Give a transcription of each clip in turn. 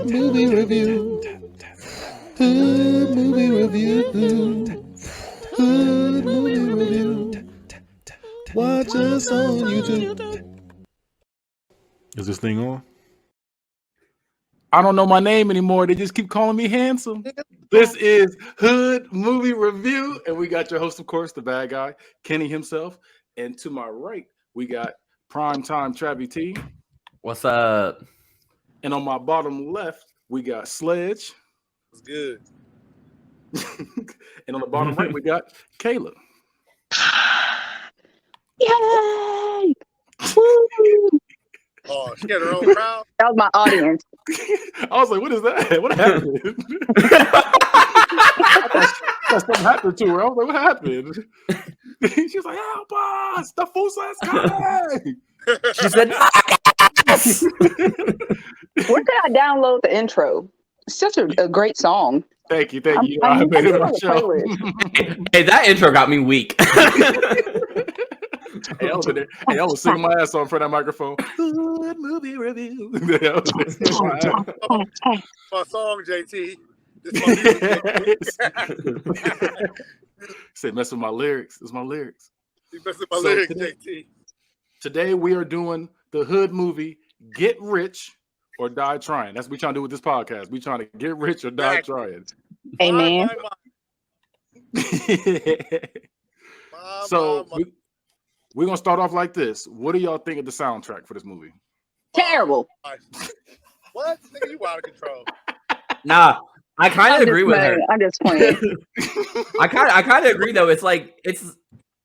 Hood movie review. Hood movie review. Hood movie review. Watch us on YouTube. Is this thing on? I don't know my name anymore. They just keep calling me handsome. This is Hood Movie Review, and we got your host, of course, the bad guy, Kenny himself. And to my right, we got Primetime Travie T. What's up? And on my bottom left, we got Sledge. What's good? And on the bottom right, we got Kayla. Yay! Woo! Oh, she got her own crowd. That was my audience. I was like, what is that? What happened? Something happened to her. I was like, what happened? She was like, help us! The Fusa's coming! She said, yes! Where can I download the intro? It's such a great song. Thank you. I made it my show. Hey, that intro got me weak. Hey, I was singing my ass off in front of that microphone. Good movie review. My song, JT. This my music. Said mess with my lyrics. It's my lyrics. You messed with my lyrics, today, JT. Today we are doing the Hood movie Get Rich or Die Trying. That's what we trying to do with this podcast. We trying to get rich or die trying. Amen. So we're gonna start off like this. What do y'all think of the soundtrack for this movie? Terrible. What? Nigga, you out of control. Nah, I kind of agree with her. I'm just playing. I kind of agree though. It's like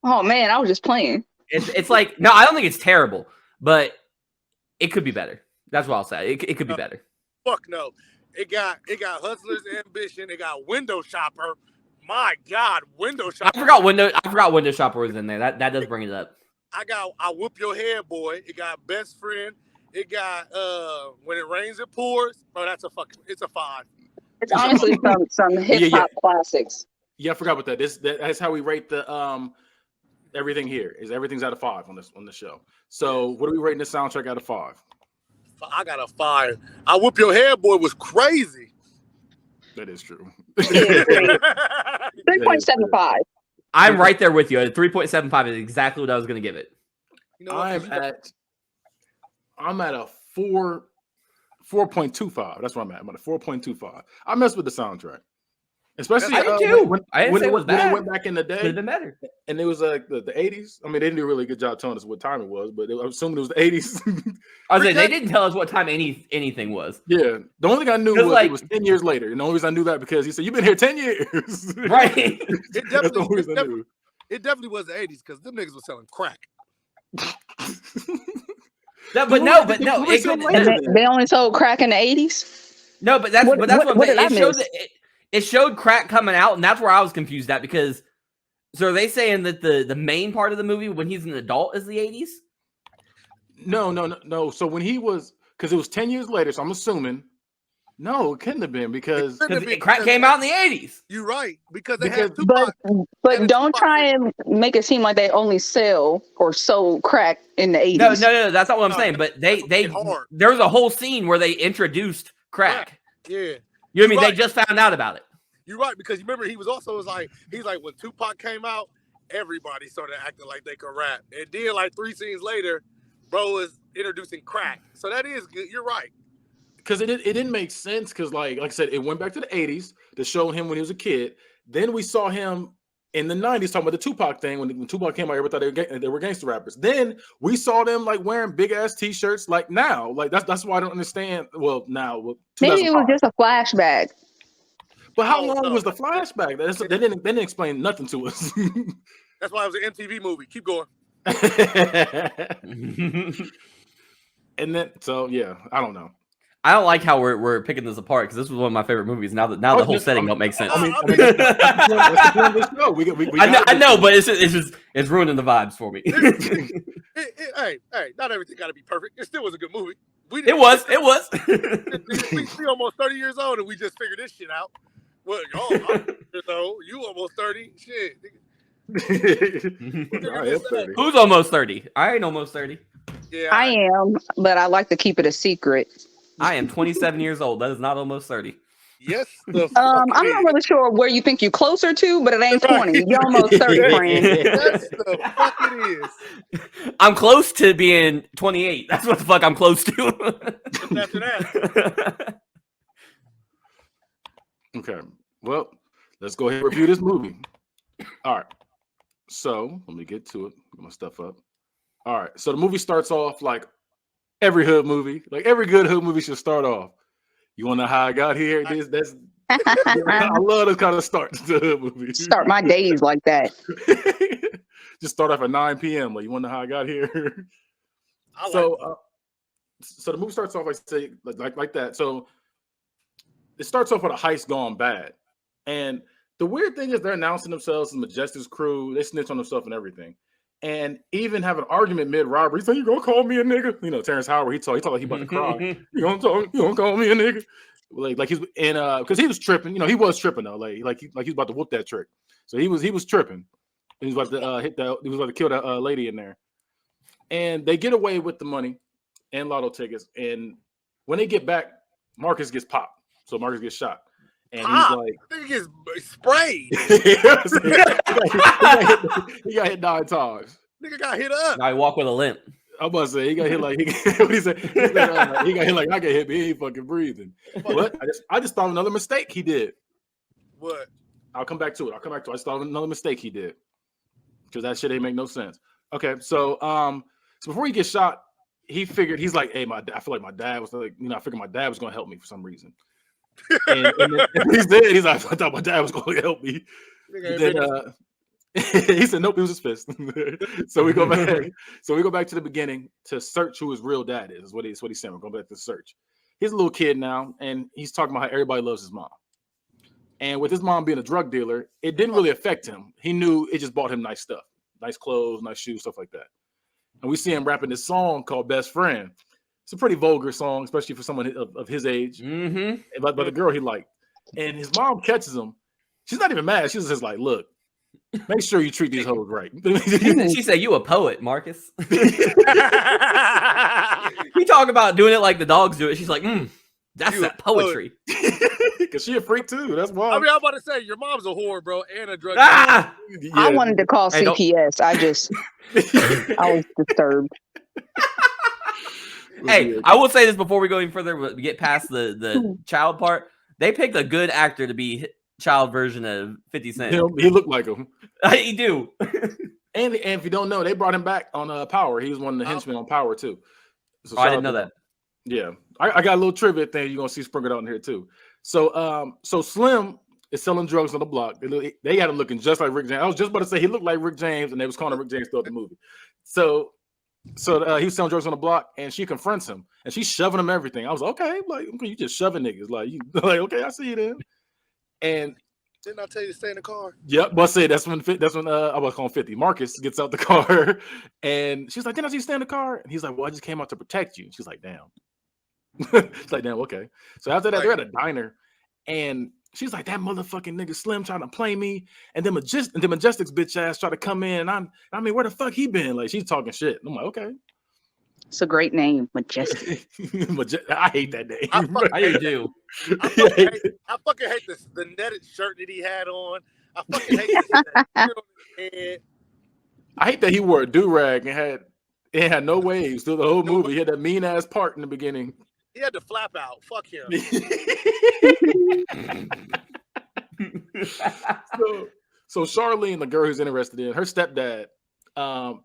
Oh man, I was just playing. It's like no, I don't think it's terrible, but it could be better. That's what I'll say. It could be better. Fuck no. It got Hustler's Ambition. It got Window Shopper. My God, Window Shopper. I forgot Window Shopper was in there. That does bring it up. I Whoop Your Head Boy. It got Best Friend. It got When It Rains It Pours. Bro, it's a 5. It's honestly some hip hop classics. Yeah, I forgot about that. That's how we rate the everything here. Everything's out of 5 on the show. So what are we rating the soundtrack out of 5? I got a 5. I Whoop Your Head Boy was crazy. That is true. 3.75. I'm right there with you. 3.75 is exactly what I was going to give it. You know I'm at a 4.25. That's where I'm at. I'm at a 4.25. I messed with the soundtrack. Especially I did too. When it went back in the day. Could have been better. And it was like the 80s. I mean, they didn't do a really good job telling us what time it was, but I'm assuming it was the 80s. I was saying they didn't tell us what time anything was. Yeah. The only thing I knew was it was 10 years later. And the only reason I knew that because he said, you've been here 10 years. Right. It definitely was the 80s because them niggas was selling crack. But no. They only sold crack in the 80s? No, but that's what I'm saying. It showed crack coming out, and that's where I was confused at because so are they saying that the main part of the movie when he's an adult is the 80s? No. So when he was, because it was 10 years later, so I'm assuming, no, it couldn't have been because crack came out in the 80s. You're right. Because they had but don't try and make it seem like they only sell or sold crack in the 80s. No, that's not what I'm saying. But there was a whole scene where they introduced crack. Yeah. You know what I mean? They just found out about it. You're right, because you remember he's like when Tupac came out, everybody started acting like they could rap. And then like 3 scenes later, bro is introducing crack. So that is good. You're right. Because it didn't make sense because like I said, it went back to the 80s to show him when he was a kid. Then we saw him in the 90s talking about the Tupac thing. When Tupac came out, everybody thought they were gangster rappers. Then we saw them like wearing big ass t-shirts like now. Like that's why I don't understand. Well, now maybe it was just a flashback. But how long was the flashback? They didn't explain nothing to us. That's why it was an MTV movie. Keep going. And then I don't know. I don't like how we're picking this apart because this was one of my favorite movies. Now the whole setting don't make sense. I know, but it's ruining the vibes for me. Hey, not everything got to be perfect. It still was a good movie. It was. We almost 30 years old and we just figured this shit out. Well, you almost 30. Shit. Who's almost 30? I ain't almost 30. Yeah, I am, but I like to keep it a secret. I am 27 years old. That is not almost 30. Yes, the I'm fuck not it is. really sure where you think you're closer to, but it ain't Right. 20. You're almost 30, friend. Yes, the fuck it is. I'm close to being 28. That's what the fuck I'm close to. Just after that. Okay. Well, let's go ahead and review this movie. All right. So let me get to it. Get my stuff up. All right. So the movie starts off like every hood movie. Like every good hood movie should start off. You want to know how I got here? I love this kind of start to the hood movie. Start my days like that. Just start off at 9 p.m. Like, you want to know how I got here? So the movie starts off like that. So it starts off with a heist gone bad. And the weird thing is they're announcing themselves as Majestic's crew. They snitch on themselves and everything. And even have an argument mid-robbery. He's like, you gonna call me a nigga? You know, Terrence Howard, he talked like he about to cry. You gonna call me a nigga? Like he's in because he was tripping. You know, he was tripping though. Like he was about to whoop that trick. So he was tripping. He was about to he was about to kill that lady in there. And they get away with the money and lotto tickets. And when they get back, Marcus gets popped. So Marcus gets shot. And he's like, I think he gets sprayed. he got hit 9 times. Nigga got hit up. I walk with a limp. I'm about to say he got hit like what he said. He got hit like I got hit, but he ain't fucking breathing. But I just thought of another mistake he did. What? I'll come back to it. I just thought of another mistake he did because that shit ain't make no sense. Okay, so before he gets shot, he figured he's like, hey, I feel like my dad was like, I figured my dad was gonna help me for some reason. And then he's like, I thought my dad was gonna help me. Then he said, nope, it was his fist. So we go back to the beginning to search who his real dad is what he's saying. We're going back to search. He's a little kid now, and he's talking about how everybody loves his mom. And with his mom being a drug dealer, it didn't really affect him. He knew it just bought him nice stuff, nice clothes, nice shoes, stuff like that. And we see him rapping this song called Best Friend. It's a pretty vulgar song, especially for someone of his age. Mm-hmm. But the girl he liked. And his mom catches him. She's not even mad. She's just like, look, make sure you treat these hoes right. She said, you a poet, Marcus. He talk about doing it like the dogs do it. She's like, that's that poetry. Because she a freak too. That's why. I mean, I'm about to say, your mom's a whore, bro, and a drug Yeah. I wanted to call CPS. I was disturbed. Hey, I will say this before we go any further, but get past the child part. They picked a good actor to be child version of 50 Cent. He looked like him. He do. And if you don't know, they brought him back on Power. He was one of the henchmen on Power too. So I didn't know that. Yeah, I got a little trivia thing you're gonna see sprinkled out in here too. So Slim is selling drugs on the block. They got him looking just like Rick James. I was just about to say he looked like Rick James, and they was calling him Rick James throughout the movie. So he was selling drugs on the block, and she confronts him, and she's shoving him everything. I was like, okay, you just shoving niggas, like you, like okay, I see you then. And didn't I tell you to stay in the car? Yep, but I say that's when I was calling 50. Marcus gets out the car, and she's like, didn't I see you stay in the car? And he's like, well, I just came out to protect you. She's like, damn. It's like, damn, okay. So after that, they're at a diner, and she's like, that motherfucking nigga Slim trying to play me, and then Majestic's bitch ass try to come in, and I mean, where the fuck he been? Like, she's talking shit. I'm like, okay. It's a great name, Majestic. I hate that name. I do. I fucking hate the netted shirt that he had on. I fucking hate that on his head. I hate that he wore a do-rag and had no waves through the whole movie. He had that mean ass part in the beginning. He had to flap out. Fuck him. So Charlene, the girl who's interested in her stepdad,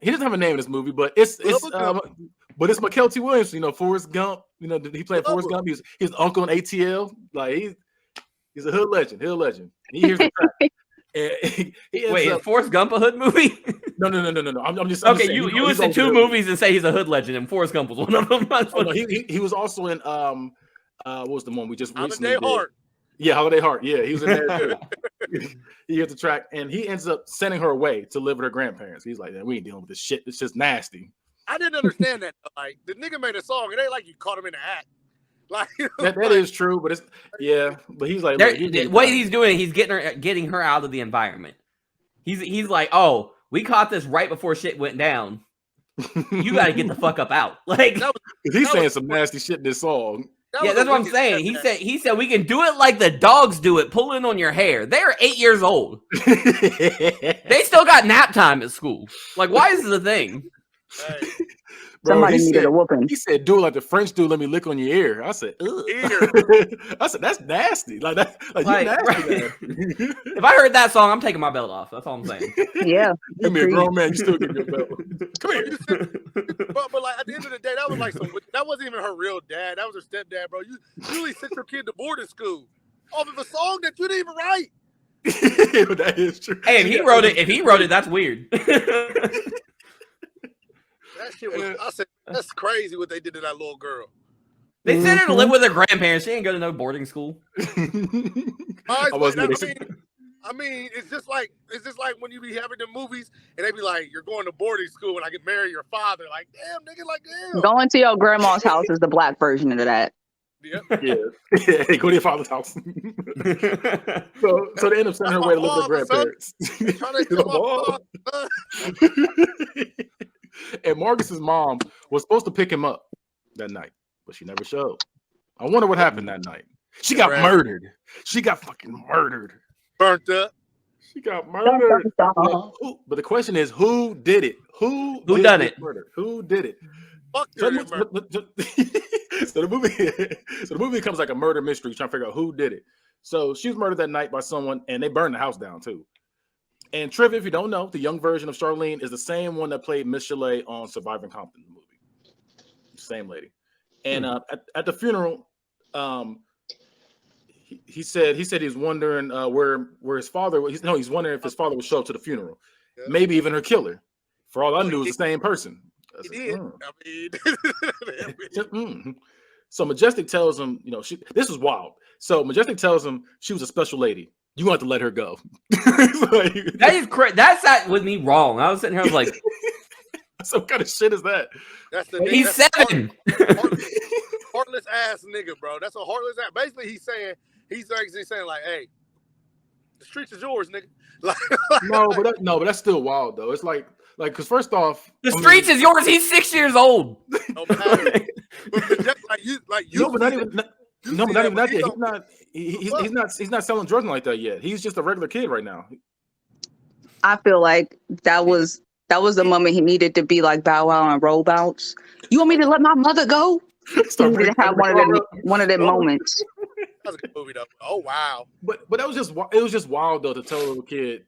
he doesn't have a name in this movie, but it's McKelty Williams. Forrest Gump. He played Forrest Gump. He's the uncle in ATL. Like he's a hood legend. He hears the track. Wait, is Forrest Gump a hood movie? No. I'm just okay. Saying, you listed 2 movies and say he's a hood legend, and Forrest Gump was one of them. No, he was also in what was the one we just recently did? Heart. Yeah, Holiday Heart. Yeah, he was in there too. He hits the track, and he ends up sending her away to live with her grandparents. He's like, we ain't dealing with this shit. It's just nasty. I didn't understand that. Like, the nigga made a song. It ain't like you caught him in the act. Like that is true, but but he's like, what he's doing, he's getting her out of the environment. He's like, oh, we caught this right before shit went down. You got to get the fuck up out. Like he's saying some nasty shit in this song. Yeah, that's what I'm saying. He said we can do it like the dogs do it, pulling on your hair. They're 8 years old. They still got nap time at school. Like, why is this a thing? Hey. Bro, Somebody needed a whooping. He said, "Do it like the French do. Let me lick on your ear." I said, "Ugh." I said, "That's nasty. Like that. Like you nasty." Right. If I heard that song, I'm taking my belt off. That's all I'm saying. Yeah, you be a grown man. You still get your belt. Come here. But like at the end of the day, that was like that wasn't even her real dad. That was her stepdad, bro. You really sent your kid to boarding school off of a song that you didn't even write. That is true. Hey, if he wrote it, that's weird. That shit was. I said that's crazy what they did to that little girl. They sent her to live with her grandparents. She ain't go to no boarding school. I mean, it's just like when you be having the movies and they be like, "You're going to boarding school and I can marry your father." Like, damn, nigga, like damn. Going to your grandma's house is the black version of that. Yeah. Hey, go to your father's house. so they end up sending her away to live with her grandparents. And Marcus's mom was supposed to pick him up that night, but she never showed. I wonder what happened that night. She got murdered. She got fucking murdered. Burnt up. She got murdered. But the question is, who did it? Who done it? Murder? Who did it? Fuck So the movie becomes like a murder mystery, trying to figure out who did it. So she was murdered that night by someone, and they burned the house down too. And trivia, if you don't know, the young version of Charlene is the same one that played Miss Chalet on Surviving Compton, the movie. Same lady. And at the funeral, he said he was wondering where his father was. He's wondering if his father would show up to the funeral. Yeah. Maybe even her killer. For all I knew, it was the same person. He did. I mean, So Majestic tells him, this was wild. So Majestic tells him she was a special lady. You want to let her go. That is correct. That's with me wrong. I was sitting here, I was like, what kind of shit is that? He's 7. Heartless ass nigga, bro. That's a heartless ass. Basically, he's saying like, hey, the streets is yours, nigga. but that's still wild though. It's like, because first off, the streets is yours. He's 6 years old. No matter. Not even that yet. He's not selling drugs like that yet. He's just a regular kid right now. I feel like that was the moment he needed to be like Bow Wow and roll bounce. You want me to let my mother go? He needed to have one of them moments. That was a good movie though. Oh wow. But it was just wild though to tell a little kid,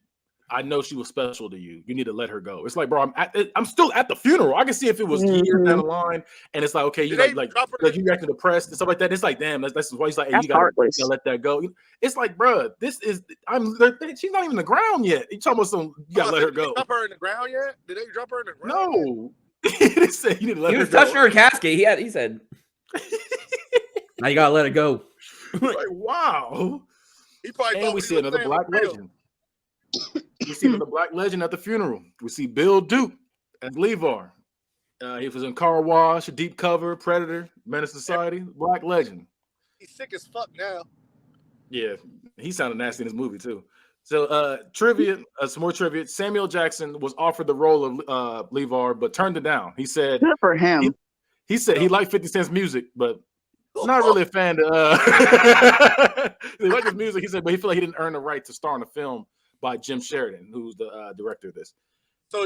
I know she was special to you. You need to let her go. It's like, bro, I'm still at the funeral. I can see if it was years down the line, and it's like, okay, you like you acting depressed and stuff like that. It's like, damn, that's why he's like, hey, you gotta let that go. It's like, bro, she's not even in the ground yet. You talking about you gotta let her go. Drop her in the ground yet? Did they drop her in the ground? No. He said you need to let her go. He was touching her casket. He said, now you gotta let it go. Like, wow. He probably and we see another black legend. We see another black legend at the funeral. We see Bill Duke as Levar. He was in Car Wash, Deep Cover, Predator, Menace Society, black legend. He's sick as fuck now. Yeah, he sounded nasty in this movie too. So trivia, some more trivia. Samuel Jackson was offered the role of Levar, but turned it down. He said, good for him. He said he liked 50 Cent's music, but not really a fan of he liked his music. He said, but he felt like he didn't earn the right to star in a film by Jim Sheridan, who's the director of this.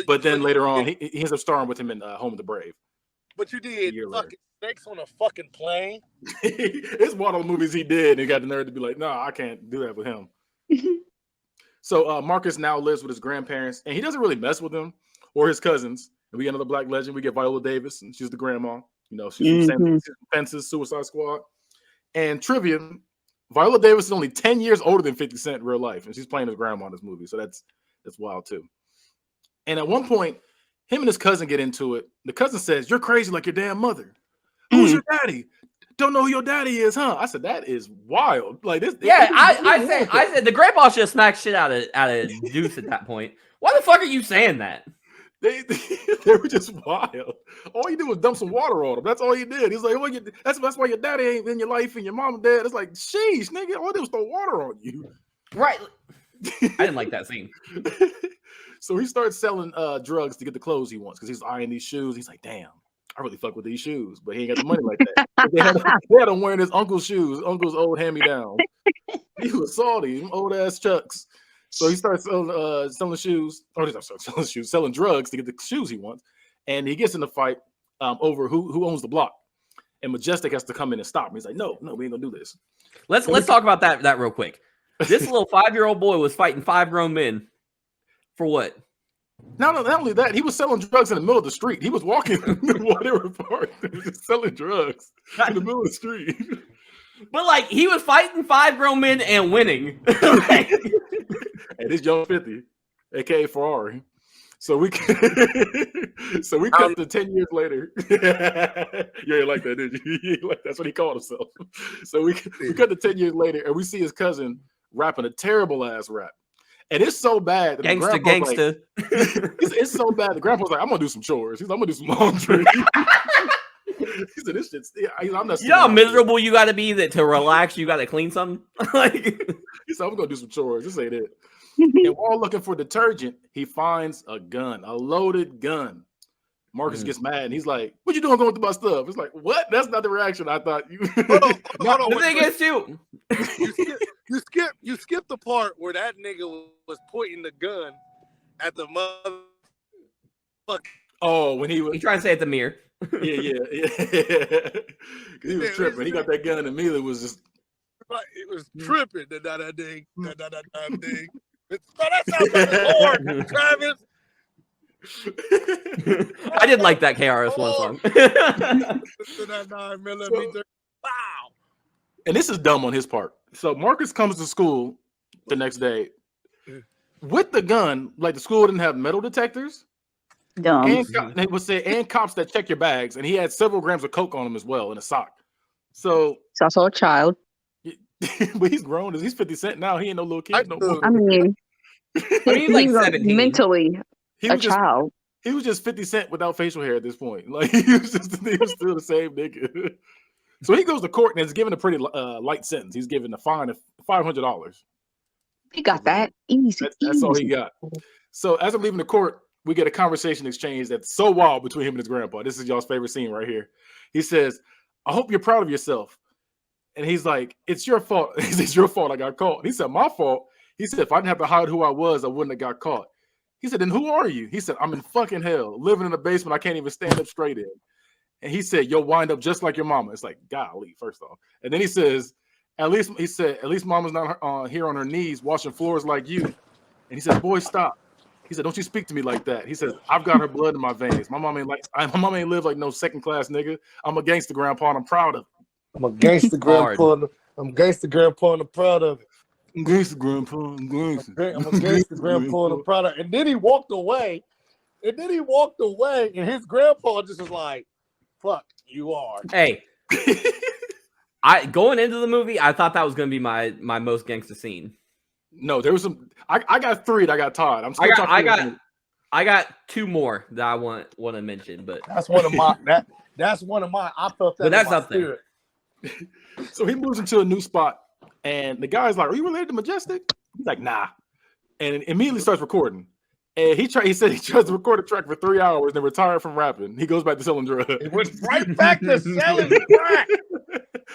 But then later on, he ends up starring with him in Home of the Brave. But you did fucking snakes on a fucking plane. It's one of the movies he did, and he got the nerve to be like, no, I can't do that with him. So Marcus now lives with his grandparents, and he doesn't really mess with them or his cousins. And we get another black legend. We get Viola Davis, and she's the grandma. She's from Fences, Suicide Squad. And trivia, Viola Davis is only 10 years older than 50 Cent in real life, and she's playing his grandma in this movie. So that's wild too. And at one point, him and his cousin get into it. The cousin says, "You're crazy like your damn mother. Who's your daddy? Don't know who your daddy is, huh?" I said, "That is wild." Like this. Yeah, I said the grandpa should have smacked shit out of Deuce at that point. Why the fuck are you saying that? They were just wild. All you did was dump some water on him. That's all you did. He's like, "Oh, that's why your daddy ain't in your life and your mom and dad." It's like, sheesh, nigga, all I did was throw water on you. Right. I didn't like that scene. So he starts selling drugs to get the clothes he wants because he's eyeing these shoes. He's like, "Damn, I really fuck with these shoes, but he ain't got the money like that. They had him wearing his uncle's shoes, uncle's old hand-me-down. He was salty, them old ass Chucks. So he starts selling shoes, selling drugs to get the shoes he wants. And he gets in the fight over who owns the block. And Majestic has to come in and stop him. He's like, no, we ain't gonna do this. Let's talk about that real quick. This little 5-year-old boy was fighting 5 grown men for what? Not only that, he was selling drugs in the middle of the street. He was walking while they were parked, just selling drugs in the middle of the street. But like he was fighting 5 grown men and winning. And this young 50, aka Ferrari. So we cut to 10 years later. You ain't like that, did you? That's what he called himself. So we cut to 10 years later, and we see his cousin rapping a terrible ass rap. And it's so bad that Gangsta. Like, it's so bad. The grandpa's like, I'm gonna do some chores. He's like, I'm gonna do some laundry. He said, "This shit's." I'm not. You know how miserable you got to be that to relax, you got to clean something. Like he said, "I'm gonna do some chores." This ain't it. And while looking for detergent, he finds a gun, a loaded gun. Marcus gets mad and he's like, "What you doing going through my stuff?" It's like, "What? That's not the reaction I thought you." The thing is too. You skip the part where that nigga was pointing the gun at the mother. Oh, when he was trying to say at the mirror. Yeah. He was tripping. He got that gun and immediately was just. It was tripping. That ding. That sounds like a horn, Travis. I did like that KRS-One song. That 9mm. Wow. And this is dumb on his part. So Marcus comes to school the next day with the gun. Like the school didn't have metal detectors. Dumb. And they would say, and cops that check your bags. And he had several grams of coke on him as well in a sock. So It's also a child. but he's grown. He's 50 Cent now. He ain't no little kid no more. I mean, he's like 17. Mentally a child. He was just 50 Cent without facial hair at this point. Like he was still the same nigga. So he goes to court and is given a pretty light sentence. He's given a fine of $500. He got that easy. That's all he got. So as I'm leaving the court, we get a conversation exchange that's so wild between him and his grandpa. This is y'all's favorite scene right here. He says, "I hope you're proud of yourself." And he's like, "It's your fault." He says, "It's your fault I got caught." He said, "My fault." He said, "If I didn't have to hide who I was, I wouldn't have got caught." He said, "Then who are you?" He said, "I'm in fucking hell, living in a basement I can't even stand up straight in." And he said, "You'll wind up just like your mama." It's like, golly, first off. And then he says, at least mama's not here on her knees washing floors like you. And he said, "Boy, stop." He said, "Don't you speak to me like that." He says, "I've got her blood in my veins. My mom ain't live like no second class nigga. I'm a gangster grandpa and I'm proud of it." I'm a gangster grandpa. I'm gangster grandpa and I'm proud of it. I'm gangster grandpa. I'm gangster. I'm a gangster grandpa and I'm proud of it. And then he walked away. And his grandpa just was like, "Fuck, you are." Hey. Going into the movie, I thought that was going to be my most gangster scene. No, there was some. I got 3 that I got tied. I got 2 more that I want to mention, but that's one of my that's one of my. I felt that. But that's up there. So he moves into a new spot, and the guy's like, "Are you related to Majestic?" He's like, "Nah," and immediately starts recording. And he said he tries to record a track for 3 hours, then retired from rapping. He goes back to selling drugs. It went right back to selling crack.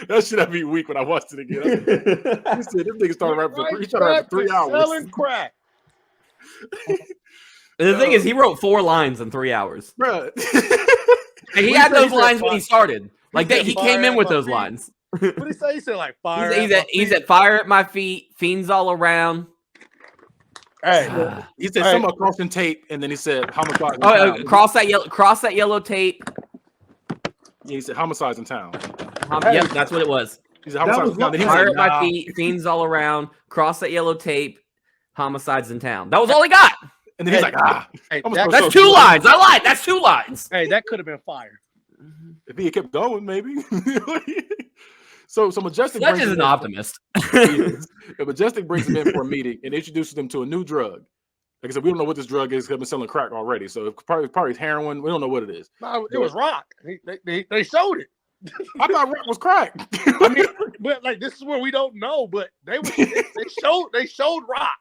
That shit had me weak when I watched it again. He said, "This nigga started rapping for 3 hours." Selling crack. The thing is, he wrote 4 lines in 3 hours. Bruh. And he had those lines when he started. Like he came in with those lines. What did he say? He said like fire. He's at fire at my feet, fiends all around. Hey, he said something about crossing tape, and then he said homicide. Cross that yellow tape. Yeah, he said homicides in town. Yep, that's what it was. He said homicides in town. Fire at my feet, fiends all around. Cross that yellow tape. Homicides in town. That was all he got. And then he's like, that's 2 lines. I lied. That's 2 lines. Hey, that could have been fire. If he had kept going, maybe. So Majestic Sledge is an optimist. Majestic brings him in for a meeting and introduces them to a new drug. Like I said, we don't know what this drug is because I've been selling crack already. So it's probably heroin. We don't know what it is. No, it was rock. They showed it. I thought rock was crack. I mean, but like this is where we don't know. But they showed rock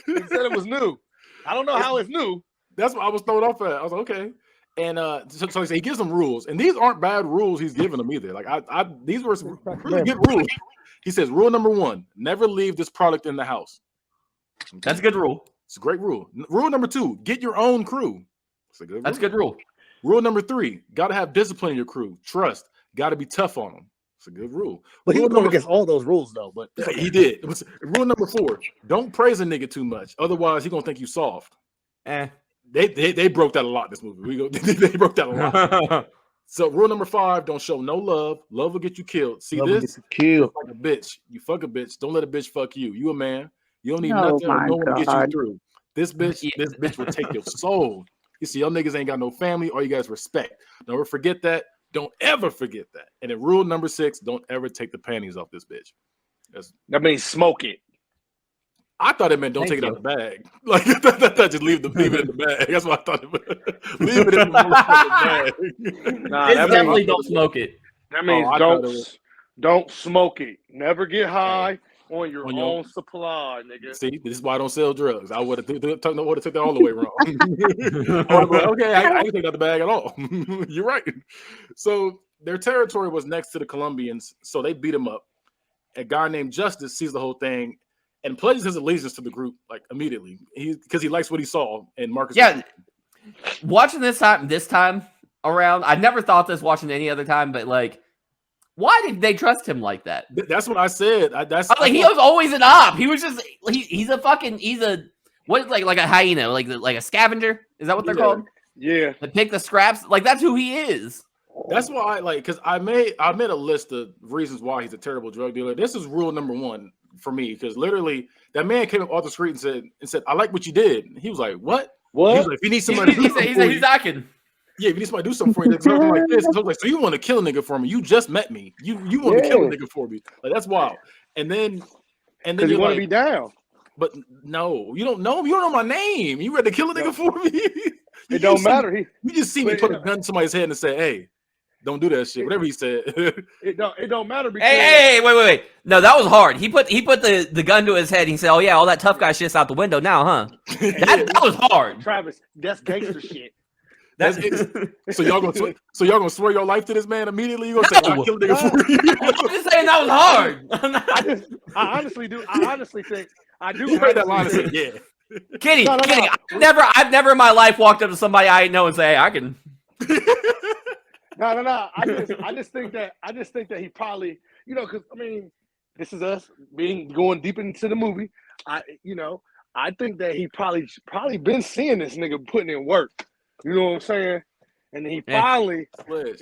and said it was new. I don't know how it's new. That's what I was thrown off at. I was like, okay. And so he gives them rules, and these aren't bad rules he's giving them either. Like these were really good rules. He says, rule number 1: never leave this product in the house. Okay. That's a good rule. It's a great rule. Rule number 2: get your own crew. It's a good rule. That's a good rule. Rule number 3: got to have discipline in your crew. Trust. Got to be tough on them. It's a good rule. But he was going against all those rules though. But he did. Rule number 4: don't praise a nigga too much. Otherwise, he gonna think you soft. They broke that a lot. This movie. They broke that a lot. So rule number 5: don't show no love. Love will get you killed. See love this? You fuck a bitch. You fuck a bitch. Don't let a bitch fuck you. You a man. You don't need nothing or no one to get you through. This bitch will take your soul. You see, y'all niggas ain't got no family. All you guys respect. Don't ever forget that. Don't ever forget that. And then rule number 6: don't ever take the panties off this bitch. That means smoke it. I thought it meant don't take it out the bag. Like just leave it in the bag. That's what I thought it meant. Leave it in the bag. Nah, that definitely don't smoke it. That means don't smoke it. Never get high on your own supply, nigga. See, this is why I don't sell drugs. I would have took that all the way wrong. Okay, I didn't take out the bag at all. You're right. So their territory was next to the Colombians, so they beat them up. A guy named Justice sees the whole thing and pledges his allegiance to the group like immediately. Because he likes what he saw in Marcus. Yeah, watching this time around, I never thought this watching any other time, but like, why did they trust him like that? That's what I said. He was always an op. He was just he's a hyena, like a scavenger. Is that what they're called? Yeah, to pick the scraps. Like that's who he is. That's why because I made a list of reasons why he's a terrible drug dealer. This is rule number 1 for me, because literally that man came up off the street and said, I like what you did. And he was like, what? He was like, if you need somebody to do something for you, he's acting. Yeah, if you need somebody to do something for you, like something like this. So I was like, so you want to kill a nigga for me? You just met me. You want to kill a nigga for me? Like that's wild. And then you want to be down. But no, you don't know him. You don't know my name. You ready to kill a nigga for me? It don't matter. You just see me put a gun to somebody's head and say, hey, don't do that shit. Whatever he said. It don't matter because Hey, wait. No, that was hard. He put the gun to his head and he said, oh yeah, all that tough guy shit's out the window now, huh? That was hard. Travis, that's gangster shit. So y'all gonna swear your life to this man immediately? You gonna say, I'll kill a nigga for you? I'm just saying that was hard. I honestly do. I honestly think I do. You heard that line and said, yeah. Kenny, I've never in my life walked up to somebody I know and say, hey, I can. No. I just think that he probably, because I mean, this is us going deep into the movie. I think that he probably been seeing this nigga putting in work. You know what I'm saying? And then he finally, But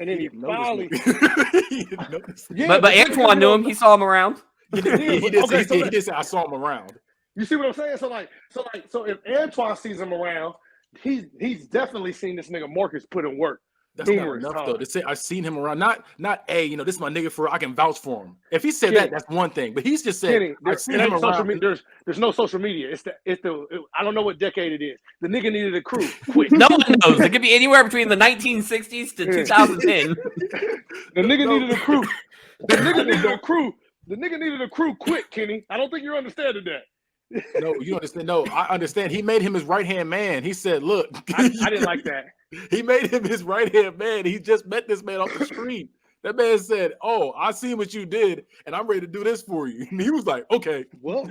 Antoine knew him. He saw him around. He did say I saw him around. You see what I'm saying? So if Antoine sees him around, he's definitely seen this nigga Marcus put in work. That's not enough though. To say I've seen him around, not this is my nigga I can vouch for him. If he said that, that's one thing. But he's just said I've seen him around. There's no social media. I don't know what decade it is. The nigga needed a crew quick. No one knows. It could be anywhere between the 1960s to 2010. The nigga needed a crew. The nigga needed a crew. The nigga needed a crew quick, Kenny. I don't think you're understanding that. No, you understand. No, I understand. He made him his right-hand man. He said, look. I didn't like that. He made him his right-hand man. He just met this man off the street. That man said, oh, I seen what you did, and I'm ready to do this for you. And he was like, okay. Well,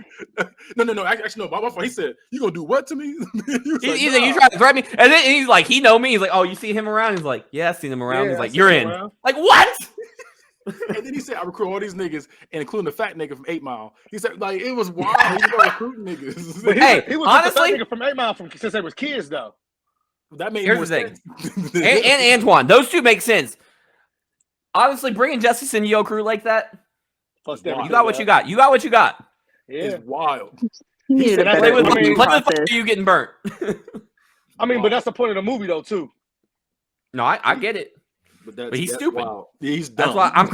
no. Actually, no. My fault. He said, you gonna do what to me? He's like, you trying to threaten me? And then he's like, he know me. He's like, oh, you see him around? He's like, yeah, I seen him around. He's like, you're in. Like, what? And then he said, I recruit all these niggas, and including the fat nigga from 8 Mile. He said, like, it was wild. He was recruiting niggas. But he was honestly the fat nigga from 8 Mile since they was kids, though. That made Here's more the sense. and Antoine, those two make sense. Honestly, bringing Justice into your crew like that, you got what you got. You got what you got. Yeah. It's wild. He said, play with you getting burnt. I mean, but that's the point of the movie, though, too. No, I get it. But he's stupid. Wild. He's dumb. That's why I'm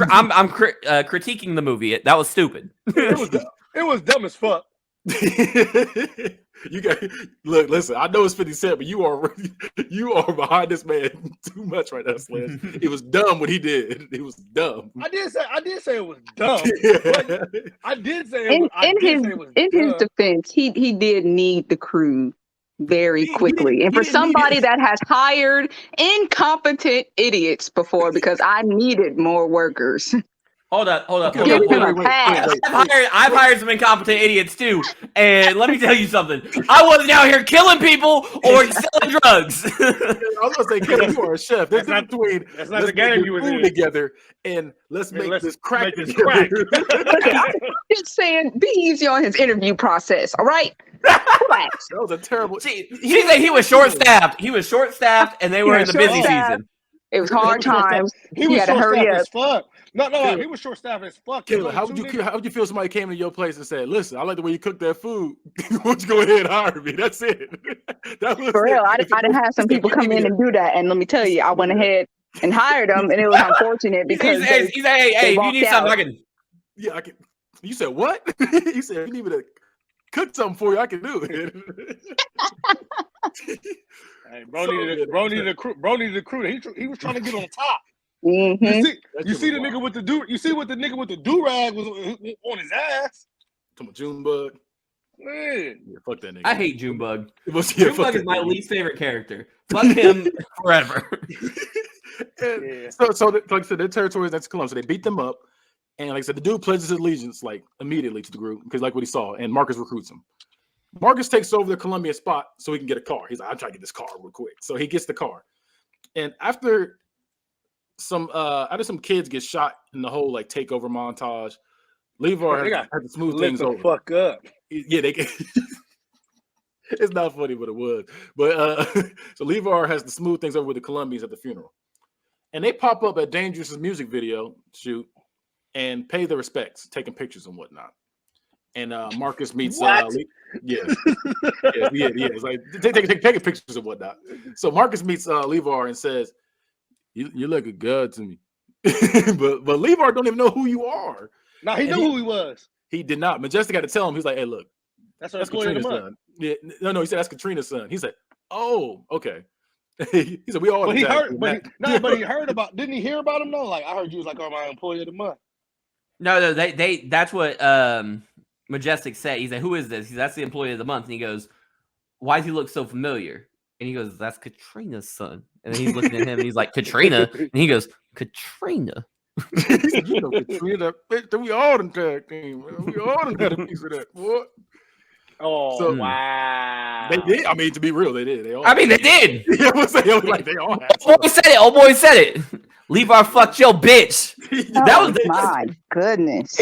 critiquing the movie. That was stupid. It was dumb as fuck. You got listen. I know it's 50 Cent, but you are behind this man too much right now, Slash. It was dumb what he did. It was dumb. I did say it was dumb. I did say it was. In his defense, he did need the crew very quickly. And for somebody that has hired incompetent idiots before, because I needed more workers. Hold up. Give him a pass. I've hired some incompetent idiots too, and let me tell you something. I wasn't out here killing people or selling drugs. I was gonna say, Kevin, you are a chef. There's That's between that's not the game you was in. together and let's make this crack. Make this crack. Just saying, be easy on his interview process. All right. Relax. That was a terrible. See, he said he was short-staffed. He was short-staffed, and they were in the busy season. It was hard times. He was had to hurry short-staffed up. as fuck. No, he was short-staffed as fuck. Kayla, how would you feel if somebody came to your place and said, "Listen, I like the way you cook that food. Why don't you go ahead and hire me?" That's it. That was For real, I it. done had some people come in and do that, and let me tell you, I went ahead and hired them, and it was unfortunate because He's like, hey, if you need something, I can. Yeah, I can. You said what? You said you need me to cook something for you. I can do it. Hey, bro needed a recruiter. He was trying to get on top. Mm-hmm. You see the nigga with the You see what the nigga with the do-rag was on his ass. Come on, Junebug. Man. Yeah, fuck that nigga. I hate Junebug. Junebug is my least favorite character. Fuck him forever. So like I said, their territory is next to Columbus. So they beat them up. And like I said, the dude pledges his allegiance like immediately to the group because like what he saw. And Marcus recruits him. Marcus takes over the Columbia spot so he can get a car. He's like, I'm trying to get this car real quick. So he gets the car. And after some kids get shot in the whole like takeover montage, Levar had to smooth things over. Fuck up. Yeah, they it's not funny, but it was. But so Levar has to smooth things over with the Colombians at the funeral. And they pop up at Dangerous's music video shoot and pay their respects, taking pictures and whatnot. And Marcus meets it's like taking pictures and whatnot. So Marcus meets Levar and says, You're like a god to me. but Levar don't even know who you are. No, he knew who he was. He did not. Majestic had to tell him. He's like, hey, look. That's Katrina's son. Yeah, no, he said that's Katrina's son. He said, oh, okay. He said, we all But he heard, but he heard about, didn't he hear about him though? Like, I heard you was like, oh, my employee of the month. No, they that's what Majestic said. He said, who is this? That's the employee of the month. And he goes, why does he look so familiar? And he goes, that's Katrina's son. And then he's looking at him and he's like, Katrina? And he goes, Katrina? You know, Katrina, we all done tag team. We all done got a piece of that, boy. Oh, so, wow. They did. I mean, to be real, they did. They all they did. Yeah, they all had. Old boy said it. Levar fucked your bitch. That was my goodness.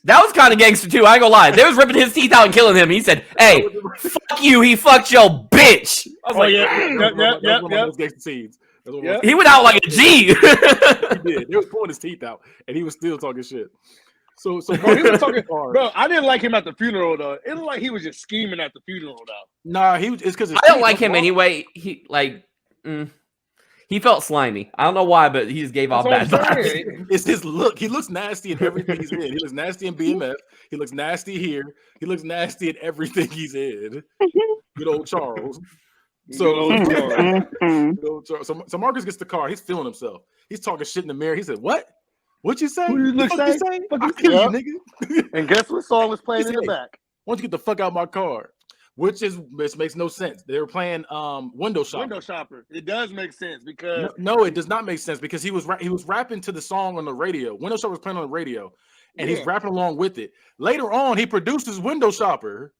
That was kind of gangster too. I ain't gonna lie. They was ripping his teeth out and killing him. He said, "Hey, fuck you." He fucked your bitch. I was those gangster scenes. He went out like a G. He did. They was pulling his teeth out, and he was still talking shit. So bro, he was talking. Bro, I didn't like him at the funeral though. It looked like he was just scheming at the funeral though. Nah, it's because I don't like him anyway. He he felt slimy. I don't know why, but he just gave off bad vibes. It's his look. He looks nasty in everything he's in. He looks nasty in BMF. He looks nasty here. He looks nasty in everything he's in. Good old Charles. So Marcus gets the car. He's feeling himself. He's talking shit in the mirror. He said, "What? What you say? What you say? I kill you, nigga." And guess what song was playing in the back? Why don't you get the fuck out of my car? Which makes no sense. They were playing Window Shopper. Window Shopper. It does make sense because no, it does not make sense because he was rapping to the song on the radio. Window Shopper was playing on the radio, and he's rapping along with it. Later on, he produces Window Shopper.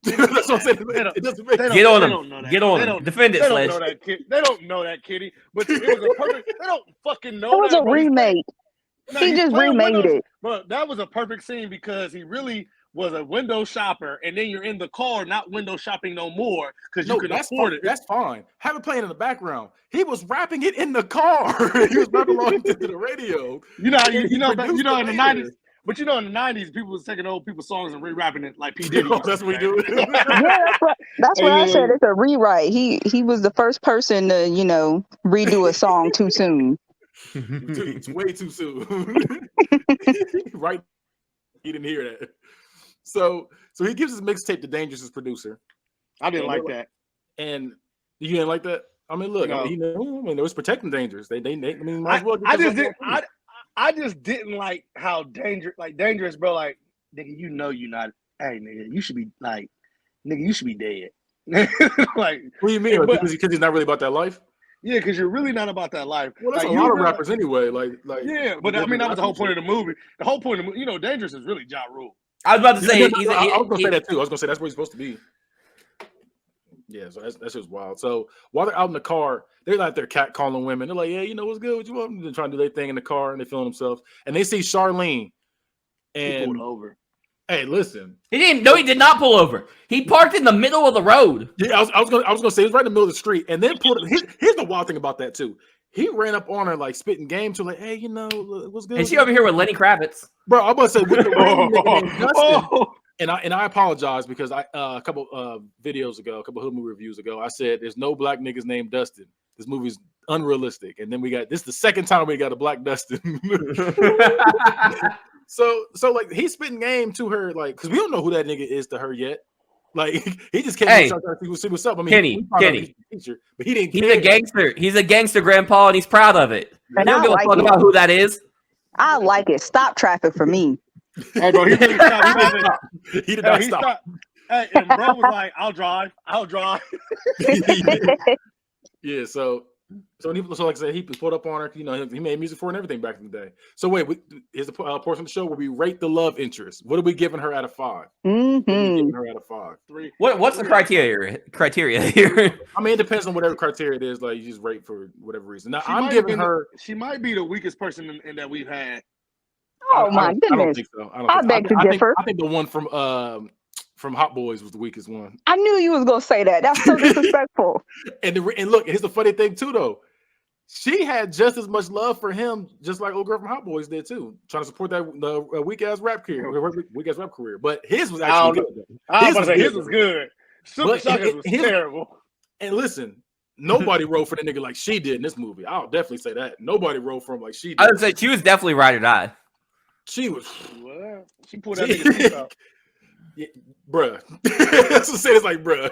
That's what I'm saying. It doesn't make sense. Get on him. Get on him. Defend it, Sledge. They don't know that, Kitty. But it was a perfect. They don't fucking know. It was a remake. He just remade it. But that was a perfect scene because he really was a window shopper, and then you're in the car, not window shopping no more because you can afford it. That's fine. Have it playing in the background. He was rapping it in the car. He was rapping along to the radio. You know in the 90s. But in the 90s, people was taking old people's songs and re-rapping it like P. Diddy. That's what we do. That's what I said. It's a rewrite. He was the first person to, redo a song too soon. It's way too soon. Right? He didn't hear that. So he gives his mixtape to Dangerous's producer. I didn't like that. And you didn't like that? I mean, look, no. It was protecting Dangerous. They might as well I just didn't like how Dangerous, bro, like, nigga, you're not, hey, nigga, you should be like, nigga, you should be dead. Like, What do you mean? Like, but, because he's not really about that life? yeah, because you're really not about that life. Well, that's like, a lot of rappers anyway. Like yeah, but I mean, that was the whole point of the movie. The whole point of the movie, Dangerous is really Ja Rule. I was about to say, I was gonna say that too. I was gonna say that's where he's supposed to be. Yeah, so that's just wild. So while they're out in the car, they're like they're catcalling women. They're like, yeah, what's good? What you want? They're trying to do their thing in the car, and they feeling themselves. And they see Charlene. And he pulled over. Hey, listen. He didn't. No, he did not pull over. He parked in the middle of the road. Yeah, I was gonna say he was right in the middle of the street, and then pulled. Here's the wild thing about that too. He ran up on her like spitting game to like, hey, what's good? And she over here with Lenny Kravitz. Bro, I'm about to say with the nigga named Dustin. And I apologize because a couple videos ago, a couple hood movie reviews ago, I said there's no black niggas named Dustin. This movie's unrealistic. And then this is the second time we got a black Dustin. so like he's spitting game to her, like, because we don't know who that nigga is to her yet. Like he just came to see what's up. I mean, Kenny. Teacher, but he didn't. He's a gangster. He's a gangster, grandpa, and he's proud of it. And you don't give a fuck about who that is. I like it. Stop traffic for me. Hey, bro, he did not stop. Hey, and bro was like, I'll drive. Yeah, so like I said, he pulled up on her. He made music for her and everything back in the day. So wait, here's a portion of the show where we rate the love interest. What are we giving her out of 5? Giving her out of 5. 3. What's the criteria here? I mean, it depends on whatever criteria it is. Like you just rate for whatever reason. Now I'm giving her. She might be the weakest person in that we've had. Oh my goodness! I don't think so. I beg to differ. I think the one from Hot Boys was the weakest one. I knew you was gonna say that. That's so disrespectful. And look, here's the funny thing too, though. She had just as much love for him, just like old girl from Hot Boys did too, trying to support that weak ass rap career. But his was actually good. His was good. Super Shockers was terrible. And listen, nobody wrote for the nigga like she did in this movie. I'll definitely say that. Nobody wrote for him like she did. I would say she was definitely ride or die. She was. What? She pulled that nigga's teeth out. Yeah, bruh. That's what say. It's like, bruh.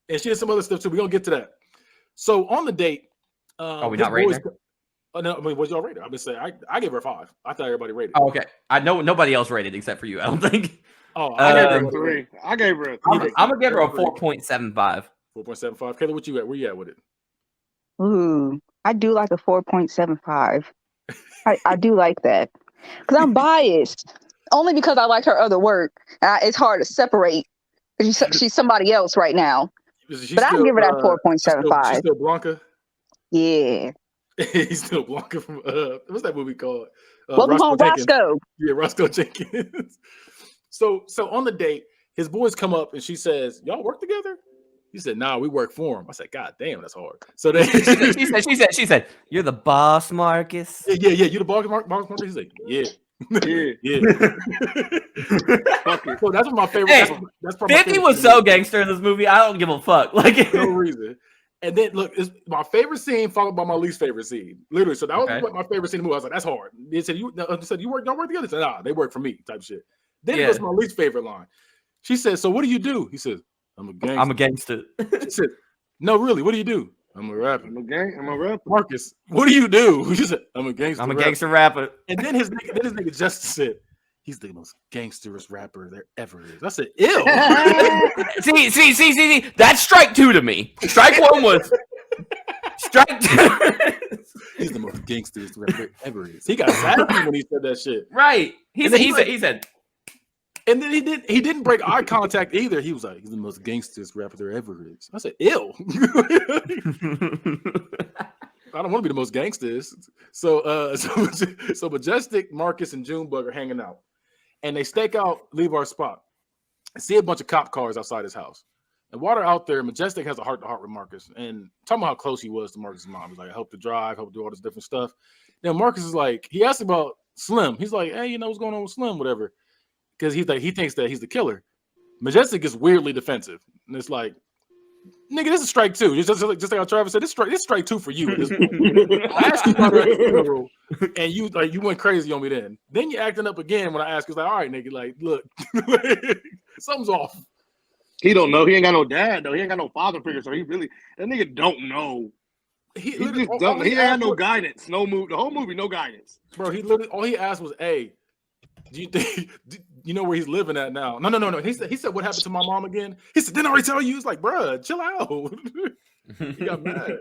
And she did some other stuff too. We're gonna get to that. So on the date, are we not rating her? No, I mean, was y'all rated? I'm just saying, I gave her 5. I thought everybody rated. Oh, okay. I know nobody else rated except for you. I don't think. Oh, I gave her a 3. I gave her a 3. I'm gonna give her a 4.75. 4.75. Kayla, what you at? Where you at with it? Ooh, I do like a 4.75. I do like that because I'm biased. Only because I like her other work. It's hard to separate. She's somebody else right now. But I'll give her that 4.75. She's still Blanca? Yeah. He's still Blanca from, what's that movie called? Welcome home, Roscoe. Yeah, Roscoe Jenkins. So on the date, his boys come up and she says, y'all work together? He said, nah, we work for him. I said, God damn, that's hard. So then she said, you're the boss, Marcus. Yeah, you the boss, Marcus? He's like, yeah. Yeah. So that's what my favorite. Hey, that's 50 was so gangster in this movie. I don't give a fuck. Like no reason. And then look, it's my favorite scene followed by my least favorite scene. Literally, so that was my favorite scene in the movie. I was like, that's hard. They said y'all work together. I said, nah, they work for me. Type shit. Then it was my least favorite line. She said, so what do you do? He says, I'm a gangster. She said, no, really, what do you do? I'm a rapper. I'm a rapper. Marcus, what do you do? He said, I'm a gangster rapper. And then his nigga just said, he's the most gangsterous rapper there ever is. I said, ew. see. That's strike 2 to me. Strike 1 was strike 2. He's the most gangsterous rapper there ever is. He got sassy when he said that shit. Right. He said. And then he didn't break eye contact either. He was like, he's the most gangsterous rapper there ever is. I said, ew. I don't want to be the most gangsters. So Majestic, Marcus, and Junebug are hanging out. And they stake out, leave our spot. I see a bunch of cop cars outside his house. And while they're out there, Majestic has a heart-to-heart with Marcus. And talking about how close he was to Marcus's mom. He's like, I help to drive, help do all this different stuff. Then Marcus is like, he asked about Slim. He's like, hey, what's going on with Slim, whatever. Because he thinks that he's the killer. Majestic is weirdly defensive. And it's like, nigga, this is strike 2. Just like how Travis said, this strike 2 for you. I asked you about the funeral, and you went crazy on me then. Then you acting up again when I asked. It's like, all right, nigga, like, look, something's off. He don't know. He ain't got no dad, though. He ain't got no father figure, so that nigga don't know. He ain't got no guidance. No move. The whole movie, no guidance. Bro, all he asked was, hey, Do you think you know where he's living at now? No. He said what happened to my mom again? He said, didn't I already tell you? It's like, bruh, chill out. He got mad.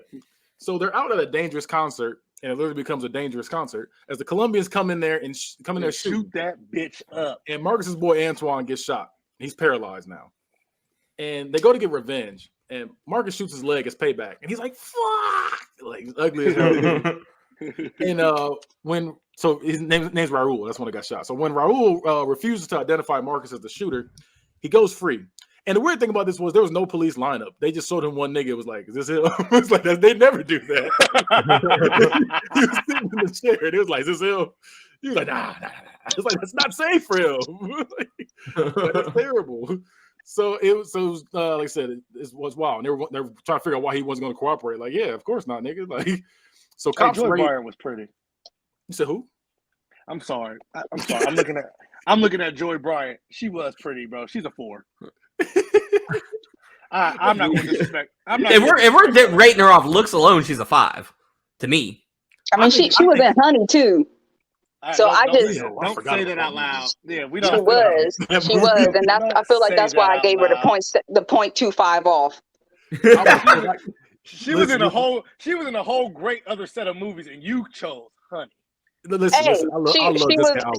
So they're out at a dangerous concert, and it literally becomes a dangerous concert as the Colombians come in there and shoot that bitch up. And Marcus's boy Antoine gets shot. He's paralyzed now. And they go to get revenge. And Marcus shoots his leg as payback. And he's like, fuck! Like, he's ugly as hell. And so his name's Raul. That's when he got shot. So when Raul refuses to identify Marcus as the shooter, he goes free. And the weird thing about this was there was no police lineup. They just showed him one nigga. It was like, is this him? It's like, they never do that. He was sitting in the chair. And it was like, is this him? He was like, nah. It's like, that's not safe for him. That's terrible. So it was like I said, it was wild. And they were trying to figure out why he wasn't going to cooperate. Like, yeah, of course not, nigga. Like, so cops. Joy Bryant was pretty. You said who? I'm sorry. I'm sorry. I'm looking at Joy Bryant. She was pretty, bro. She's a 4. I'm not going to disrespect. If we're rating her off looks alone, she's a 5 to me. I mean, she was in Honey too. So don't say that out loud. Yeah, we don't. She was, and I feel like that's why I gave her the 0.25 off. She was in a whole great other set of movies, and you chose Honey. Listen, I love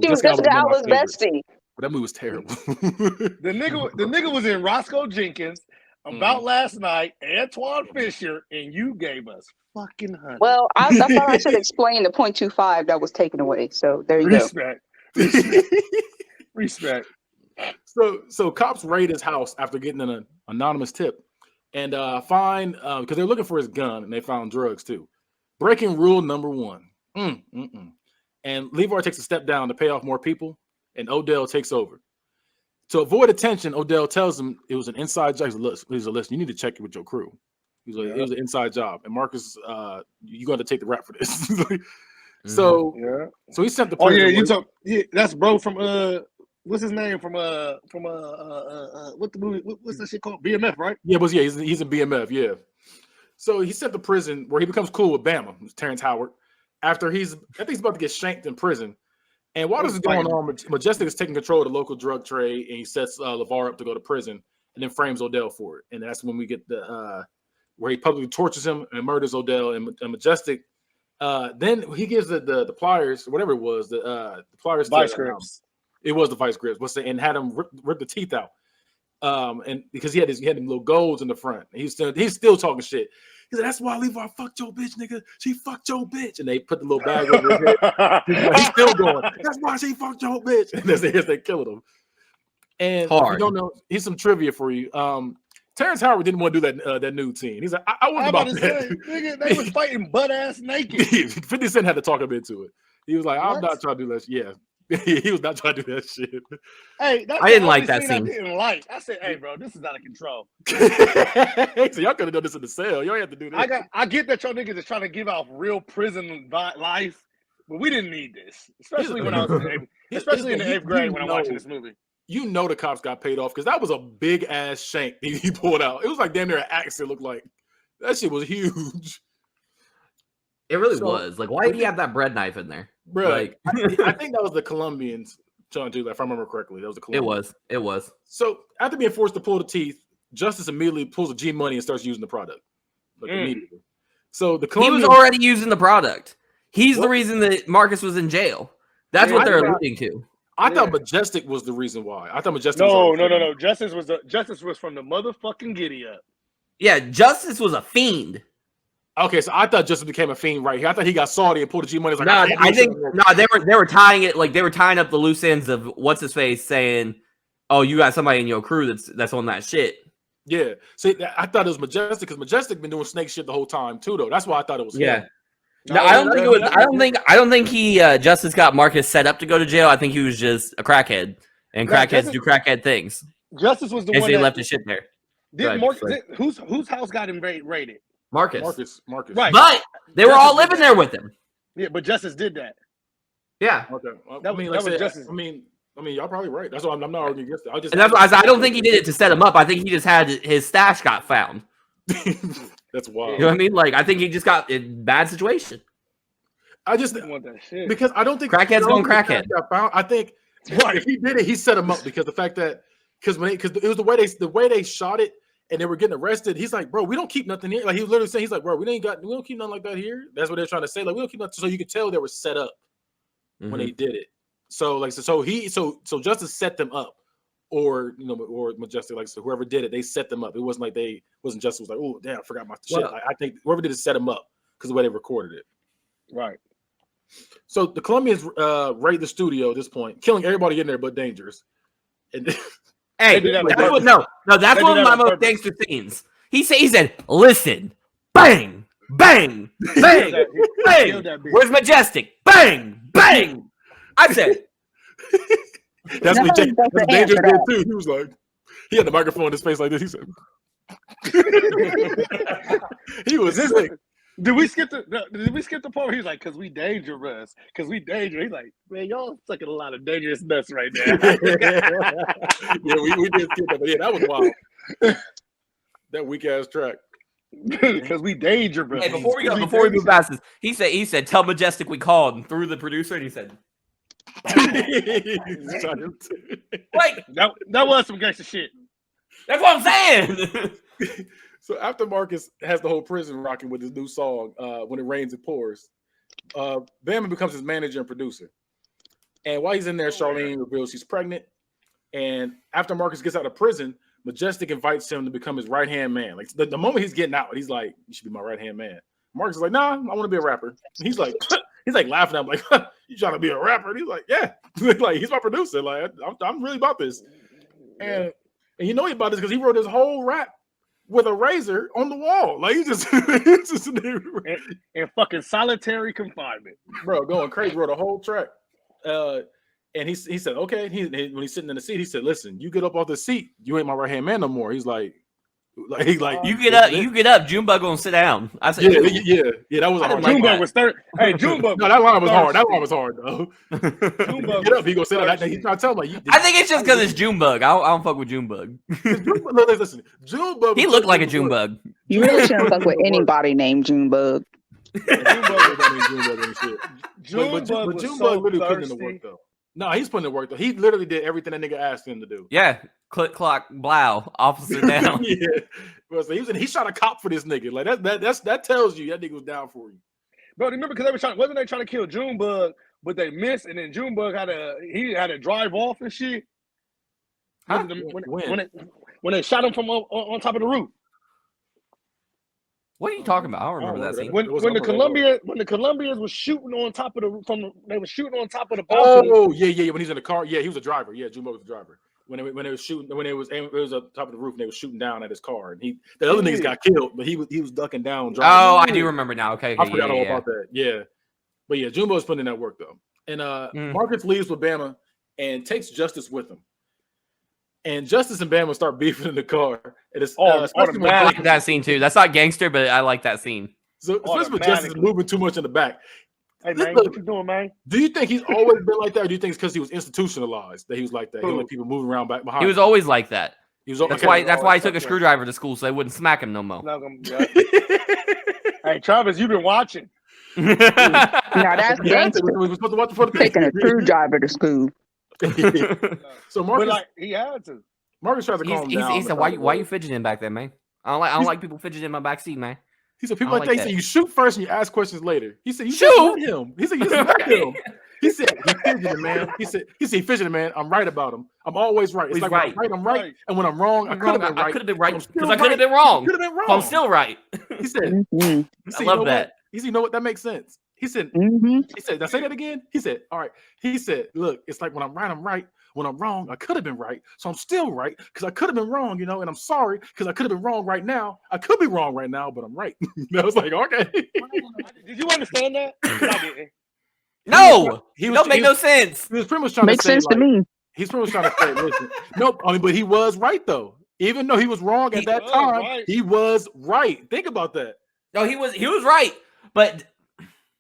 she was Jessica Alba's bestie. But that movie was terrible. The nigga was in Roscoe Jenkins, About Last Night, Antoine Fisher, and you gave us fucking Honey. Well, I thought I should explain the 0.25 that was taken away. So there you go. Respect. So cops raid his house after getting an anonymous tip and find because they're looking for his gun and they found drugs too. Breaking rule number 1. And Levar takes a step down to pay off more people, and Odell takes over. To avoid attention, Odell tells him it was an inside job. He's a listen, you need to check it with your crew. He's like, it was an inside job. And Marcus, you got to take the rap for this. So he sent the that's bro from what's his name from what the movie? What's that shit called? BMF, right? Yeah, he's in BMF. Yeah. So he sent to prison where he becomes cool with Bama, Terrence Howard. After I think he's about to get shanked in prison. And while this is going on, Majestic is taking control of the local drug trade, and he sets LeVar up to go to prison, and then frames Odell for it. And that's when we get the where he publicly tortures him and murders Odell. And Majestic, then he gives the pliers, whatever it was, the pliers, vice grips. It was the vice grips. And had him rip the teeth out. And because he had them little golds in the front, he's still talking shit. He said, "That's why Levar fucked your bitch, nigga. She fucked your bitch." And they put the little bag over his head. He's still going. That's why she fucked your bitch. And as they killed him. And if you don't know, here's some trivia for you. Terrence Howard didn't want to do that nude scene. He's like, I wasn't about that. Nigga, they was fighting butt ass naked. 50 Cent had to talk him into it. He was like, I'm not trying to do that shit. Yeah. He was not trying to do that shit. Hey, I didn't like that scene. I didn't like. I said, "Hey, bro, this is out of control." So y'all could have done this in the cell. Y'all have to do this. I get that y'all niggas is trying to give off real prison life, but we didn't need this, especially when I was in the 8th grade when I'm watching this movie. You know the cops got paid off because that was a big ass shank he pulled out. It was like damn near an axe. It looked like that shit was huge. It really was. Like, why did he have that bread knife in there? Bro, like, I think that was the Colombians trying to do that, if I remember correctly. That was the Colombians. It was. So after being forced to pull the teeth, Justice immediately pulls the G Money and starts using the product. Like immediately. So the Colombians, he was already using the product. He's the reason that Marcus was in jail. That's what they're alluding to. I thought Majestic was the reason why. I thought Majestic No. Justice was from the motherfucking giddy up. Yeah, Justice was a fiend. Okay, so I thought Justice became a fiend right here. I thought he got salty and pulled the G Money. Like, they were tying it, like they were tying up the loose ends of what's his face saying, "Oh, you got somebody in your crew that's on that shit." Yeah, see, I thought it was Majestic because Majestic been doing snake shit the whole time too, though. That's why I thought it was him. No, I don't think it was. I don't think he Justice got Marcus set up to go to jail. I think he was just a crackhead, and crackheads do crackhead things. Justice was the one that left his shit there. Whose house got him raided? Marcus. Right. But they were all living there with him. Yeah, but Justice did that. Yeah. Okay. I mean, y'all probably right. That's why I'm not arguing against it. I don't think he did it to set him up. I think he just had his stash got found. That's wild. You know what I mean? Like, I think he just got in bad situation. I just want that shit because I don't think crackheads going crackhead. I think Right. If he did it, he set him up because the fact that because it was the way they shot it and they were getting arrested. He's like, bro, we don't keep nothing here. Like he was literally saying, he's like, bro, we don't keep nothing like that here. That's what they're trying to say. Like we don't keep nothing. So you could tell they were set up when they did it. So like so Justice set them up, or Majestic, like so whoever did it, they set them up. It wasn't like Justice was like, oh damn, I forgot my shit. Like, I think whoever did it set them up because the way they recorded it. Right. So the Colombians raid the studio at this point, killing everybody in there but Dangerous. And hey, that's one of my most gangster scenes. He said, listen, bang, bang, bang, bang. Where's Majestic? Bang, bang. I said, that's what Dangerous did too. He was like, he had the microphone in his face like this. He said, he was sick. Did we skip the part where he's like, because we dangerous? Because we dangerous. He's like, man, y'all sucking a lot of dangerous nuts right now. Yeah, we did skip that. But yeah, that was wild. That weak ass track. Because we dangerous. Hey, before we move past this, he said, tell Majestic we called, and threw the producer, and he said, like that was some gangster shit. That's what I'm saying. So after Marcus has the whole prison rocking with his new song, When It Rains, It Pours, Bama becomes his manager and producer. And while he's in there, Charlene reveals she's pregnant. And after Marcus gets out of prison, Majestic invites him to become his right-hand man. Like the moment he's getting out, he's like, you should be my right-hand man. Marcus is like, nah, I want to be a rapper. And he's like laughing at him, like, you trying to be a rapper? And he's like, yeah. Like, he's my producer. Like, I'm really about this. And you know he's about this because he wrote his whole rap with a razor on the wall. Like, he's just in fucking solitary confinement. Bro, going crazy. Wrote a whole track. And he said, okay. When he's sitting in the seat, he said, listen, you get up off the seat, you ain't my right-hand man no more. He's like, you get up, Junebug gonna sit down. I said, yeah, that was hard. Junebug was third. Hey, Junebug. No, that line was hard. That line was hard though. Junebug get up, he gonna sit down. He's trying to tell me. I think it's just because it's Junebug. I don't fuck with Junebug. Listen, Junebug. He looked like a Junebug. You really shouldn't fuck with anybody named Junebug. Junebug literally putting in the work though. No, he's putting in the work though. He literally did everything that nigga asked him to do. Yeah. Click, clock, blow, officer down. Yeah, so he shot a cop for this nigga. Like that tells you that nigga was down for you. Bro, remember because wasn't they trying to kill Junebug, but they missed, and then Junebug had to drive off and shit. Huh? When they shot him from on top of the roof. What are you talking about? I don't remember that scene. When the Colombians was shooting on top of they were shooting on top of the balcony. Oh yeah. When he's in the car, yeah, he was a driver. Yeah, Junebug was the driver. When it was up top of the roof and they were shooting down at his car, and the other niggas got killed, but he was ducking down. Driving. Oh, I do remember now. Okay, I forgot all about that. Yeah, but yeah, Junebug's putting in that work though. And Marcus leaves with Bama and takes Justice with him. And Justice and Bama start beefing in the car. And it's I like that scene too. That's not gangster, but I like that scene. So especially with Justice moving too much in the back. Hey man, what you doing, man? Do you think he's always been like that, or do you think it's because he was institutionalized that he was like that? He let people moving around back behind. He was always like that. That's why he took a screwdriver to school so they wouldn't smack him no more. Hey Travis, you've been watching. Now that's gangster. Taking a screwdriver to school. So Marcus, he had to. Marcus tried to calm him down. He said, "Why you fidgeting back there, man? I don't like people fidgeting in my back seat, man." He said, "People like that. He said, you shoot first and you ask questions later." He said, "You shoot him." He said, "You just let him." He said, "He's fidgeting, man." He said, "He's fidgeting, man. I'm right about him. I'm always right. It's like right. When I'm right, and when I'm wrong, I could have been right. I could have been right because I could have been wrong. I'm still right." He said, "I love that." He said, "You know what? That makes sense." He said, "He said, now say that again." He said, "All right." He said, "Look, it's like when I'm right, I'm right. When I'm wrong, I could have been right. So I'm still right because I could have been wrong, and I'm sorry because I could have been wrong right now. I could be wrong right now, but I'm right." I was like, okay. Did you understand that? I didn't. No, he don't make no sense. He was pretty much trying Makes to say, sense to me. He's pretty much trying to say, listen, nope. I mean, but he was right though. Even though he was wrong at that time, he was right. Think about that. No, he was right, but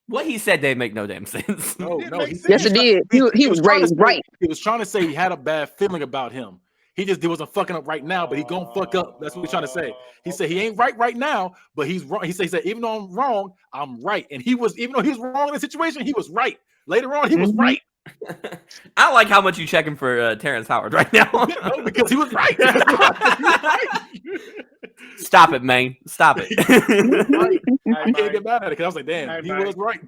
what he said didn't make no damn sense. No. Yes, it did. He was raised right. He was trying to say he had a bad feeling about him. He wasn't fucking up right now, but he gonna fuck up. That's what he's trying to say. He said he ain't right now, but he's wrong. He said even though I'm wrong, I'm right. And even though he was wrong in the situation, he was right. Later on, he was right. I like how much you checking for Terrence Howard right now. No, because he was right. Stop it, man. Stop it. Right. I Hey, can't get man. mad at it because I was like, damn, Hey, he man. was right.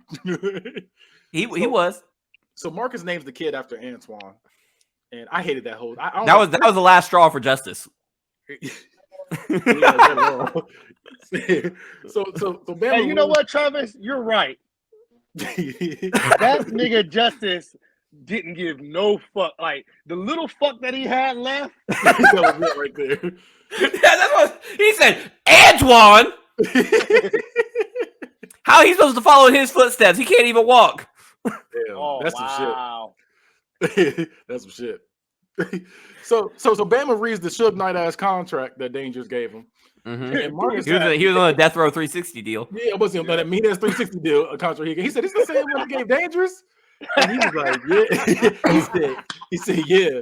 he was. So Marcus names the kid after Antoine, and I hated that whole. I That was the last straw for Justice. so Bama. Hey, you know what, Travis? You're right. That nigga Justice didn't give no fuck. Like the little fuck that he had left. That was it right there. Yeah, that's what he said. Antoine. How he supposed to follow in his footsteps? He can't even walk. Damn, Oh, that's wow. some shit. That's some shit. So Bama reads the Suge Knight ass contract that Dangerous gave him. Mm-hmm. And Marcus He was on a Death Row 360 deal. Yeah, it wasn't that mean ass 360 deal a contract. He said, "This is the same one he gave Dangerous." And he was like, "Yeah." he said, "Yeah."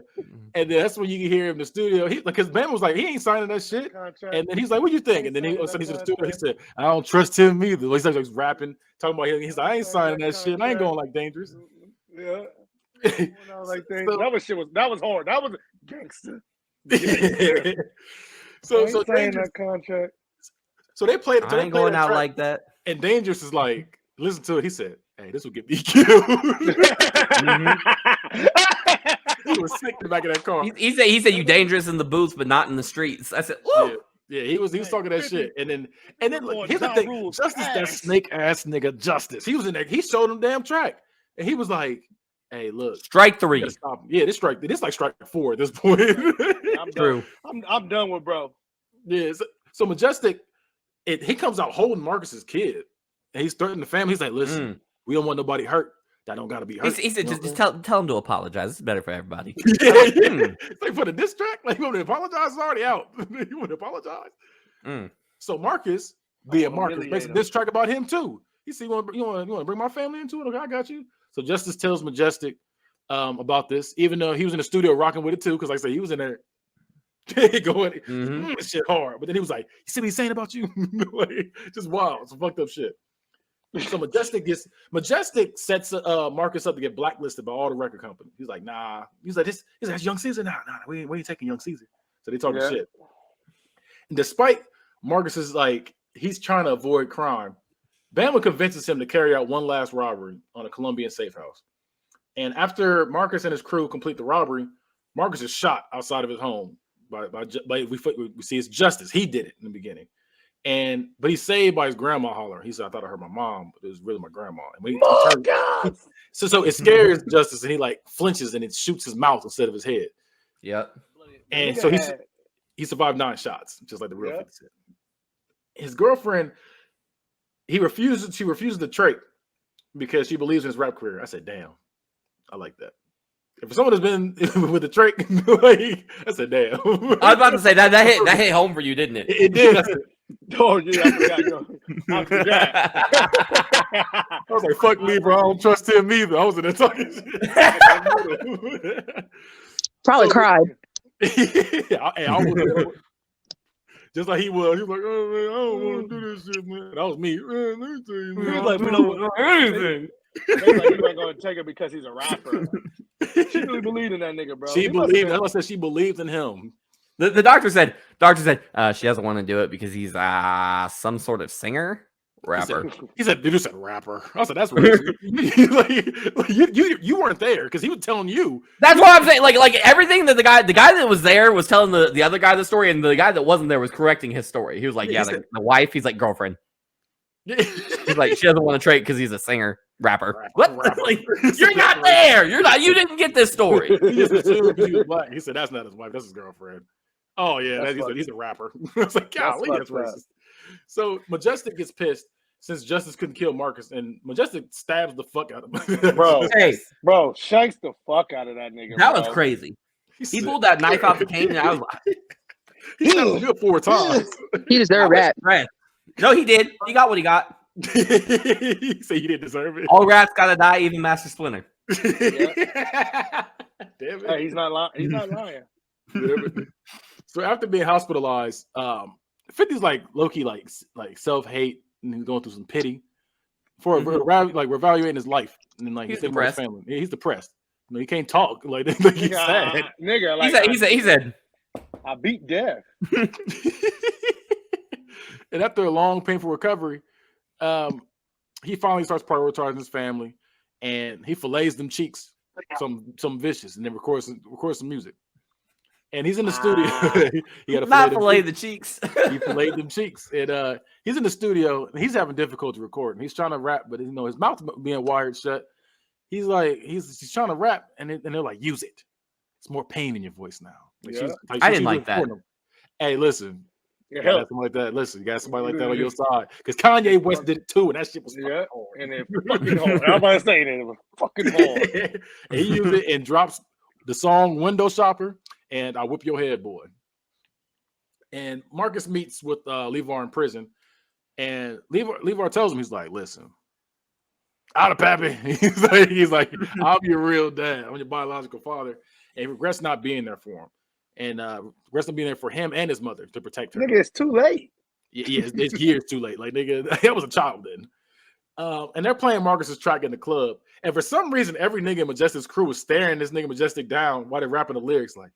And then that's when you can hear him in the studio. Because Bama was like, "He ain't signing that shit." And then he's like, "What you think?" And then he's in the studio. He said, "I don't trust him either." He's like rapping, talking about him. He's like, "I ain't signing that shit. I ain't going like Dangerous." Yeah. That was hard. That was gangster. So saying Dangerous, that contract. so they played. I ain't going out track, like that. And Dangerous is like, listen to it. He said, "Hey, this will get me killed." He was sick in the back of that car. He said you dangerous in the booths, but not in the streets. I said, "Ooh." Yeah, he was talking that shit. And then look, here's the Ja thing. Rule's Justice, that ass. snake ass nigga Justice. He was in there. He showed him damn track. And he was like, "Hey, look. Strike you 3. gotta stop him." Yeah, this like strike 4 at this point. I'm True. done. I'm done with bro. Yeah. So Majestic, he comes out holding Marcus's kid. And he's threatening the family. He's like, "Listen, we don't want nobody hurt. That don't gotta be hurt." He said, You know just what tell him to apologize. It's better for everybody. I'm saying? Yeah. It's like for the diss track, like you want to apologize, it's already out. You want to apologize. So Marcus, being Marcus, makes a diss track about him too. He said, "You want to bring my family into it? Okay, I got you." So Justice tells Majestic about this, even though he was in the studio rocking with it too, because like I said, he was in there going this shit hard. But then he was like, "You see what he's saying about you?" Like, just wild, some fucked up shit. So Majestic sets Marcus up to get blacklisted by all the record companies. He's like, "Nah." He's like, "That's Young Caesar. Nah, we ain't taking Young Caesar." So they talking shit. And despite Marcus's like, he's trying to avoid crime, Bama convinces him to carry out one last robbery on a Colombian safe house. And after Marcus and his crew complete the robbery, Marcus is shot outside of his home by we see it's Justice. He did it in the beginning. But he's saved by his grandma hollering. He said, "I thought I heard my mom, but it was really my grandma." And when he so it scares Justice, and he like flinches and it shoots his mouth instead of his head. Yep. And so he survived 9 shots, just like the real 50 Cent. His girlfriend, she refuses to trade because she believes in his rap career. I said, "Damn, I like that." If someone has been with the Drake, like, I said, "Damn." I was about to say that hit home for you, didn't it? It did. I said, "Oh yeah, I forgot." I was like, "Fuck me, bro. I don't trust him either." I was in there talking shit. Probably cried. I was just like he was. He was like, "Oh man, I don't want to do this shit, man." That was me. "Man, let me tell you, man, He was like, "We don't want anything." They like, "You ain't gonna take it because he's a rapper." She really believed in that nigga, bro. She believed. That's why I said she believed in him. The doctor said she doesn't want to do it because he's some sort of singer rapper. He said, "Dude, you said rapper." I said, "That's racist." you weren't there because he was telling you. That's what I'm saying. Like everything that the guy that was there was telling the other guy the story, and the guy that wasn't there was correcting his story. He was like, the wife. He's like, girlfriend. He's like, she doesn't want to trade because he's a singer rapper. What? Like, you're not there. You didn't get this story. He just assumed he was black. He said, "That's not his wife. That's his girlfriend." Oh yeah, he's a rapper. I was like, "Golly, that's racist." So Majestic gets pissed since Justice couldn't kill Marcus, and Majestic stabs the fuck out of him. Bro, shanks the fuck out of that nigga. That was crazy. He pulled that knife out the cane, and I was like, "He stabbed him 4 times." He deserved that. No, he did. He got what he got. He said he didn't deserve it. All rats gotta die, even Master Splinter. Damn it. Hey, he's not lying. He's not lying. So after being hospitalized, 50's like low-key like self-hate and he's going through some pity for reevaluating his life and like he's depressed. His family. Yeah, he's depressed. No, he can't talk. Like he's sad. Nigga, like He said, I beat death. And after a long, painful recovery, he finally starts prioritizing his family, and he fillets them cheeks, some vicious, and then records some music. And he's in the studio. He had to not fillet the cheeks. He filleted them cheeks, and he's in the studio. And he's having difficulty recording. He's trying to rap, but his mouth being wired shut. He's like he's trying to rap, and they're like, use it. It's more pain in your voice now. Like, I didn't like that. Hey, listen. Yeah, You got something like that. Listen, you got somebody like that on your side. Because Kanye West did it too, and that shit was hard. And it fucking hard. I'm about to say that it was fucking hard. And he used it and drops the song Window Shopper and I Whip Your Head Boy. And Marcus meets with LeVar in prison. And LeVar tells him, he's like, listen, out of pappy. He's like, I'm your real dad. I'm your biological father. And he regrets not being there for him. And regrets not being there for him and his mother to protect her. Nigga, it's too late. Yeah, it's years too late. Like, nigga, that was a child then. And they're playing Marcus's track in the club. And for some reason, every nigga in Majestic's crew was staring this nigga Majestic down while they're rapping the lyrics. Like,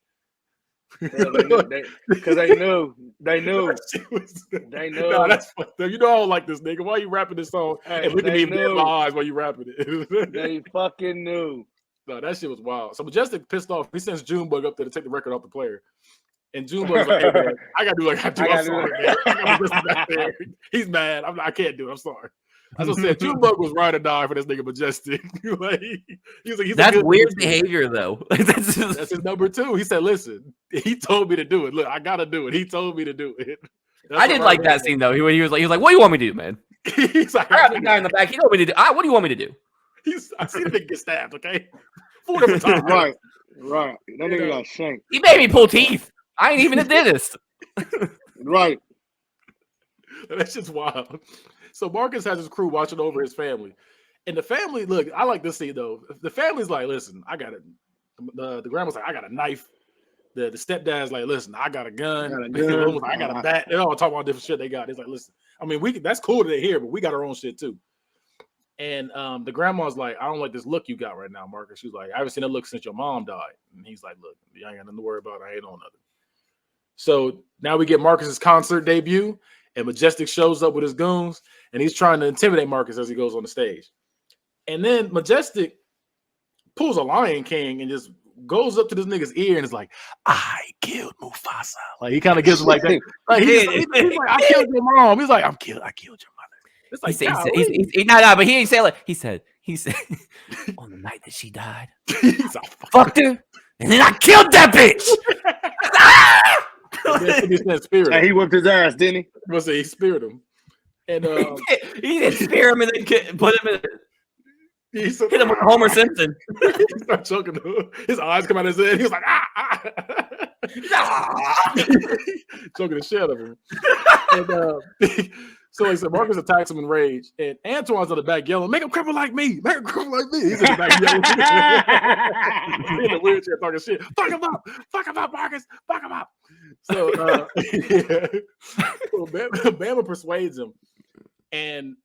because they knew. They knew. No, that's fucked up. You know I don't like this nigga. Why are you rapping this song and look at me in my eyes while you rapping it? They fucking knew. No, that shit was wild. So Majestic pissed off. He sends Junebug up there to take the record off the player. And Junebug's like, hey, man, I got to do like I do. I'm sorry, man. I gotta listen back there. He's mad. I can't do it. I'm sorry. As I said, Junebug was ride or die for this nigga Majestic. Like, he's that's weird behavior, though. That's his number two. He said, listen, he told me to do it. Look, I got to do it. He told me to do it. I didn't like that scene, though. He was like, what do you want me to do, man? He's like, I got the guy in the back. He told me to do. What do you want me to do? I see the nigga get stabbed, okay? 4 different times. Right. That nigga got shanked. He made me pull teeth. I ain't even a dentist. Right. That's just wild. So Marcus has his crew watching over his family. And the family, look, I like this scene, though. The family's like, listen, I got it. The grandma's like, I got a knife. The stepdad's like, listen, I got a gun. I got a bat. They're all talking about different shit they got. It's like, listen, I mean, that's cool that they're here, but we got our own shit, too. And the grandma's like, I don't like this look you got right now, Marcus. She's like, I haven't seen that look since your mom died. And he's like, look, you ain't got nothing to worry about. I ain't on nothing. So now we get Marcus's concert debut, and Majestic shows up with his goons, and he's trying to intimidate Marcus as he goes on the stage. And then Majestic pulls a Lion King and just goes up to this nigga's ear and is like, I killed Mufasa. Like, he kind of gives it like that. Like, he's like, I killed your mom. He's like, I killed your mother. It's like, but he didn't say like he said on the night that she died, fucked her, and then I killed that bitch. And he whipped his ass, didn't he? Must say he speared him, and he didn't spear him and then put him in. Hit him with Homer Simpson. He started choking him. His eyes come out of his head. He was like, choking the shit out of him. And, so he said Marcus attacks him in rage, and Antoine's in the back yelling, "Make him cripple like me! Make him cripple like me!" He's in the back yelling. He's in the wheelchair talking shit. Fuck him up, Marcus! Fuck him up! So, so Bama persuades him, and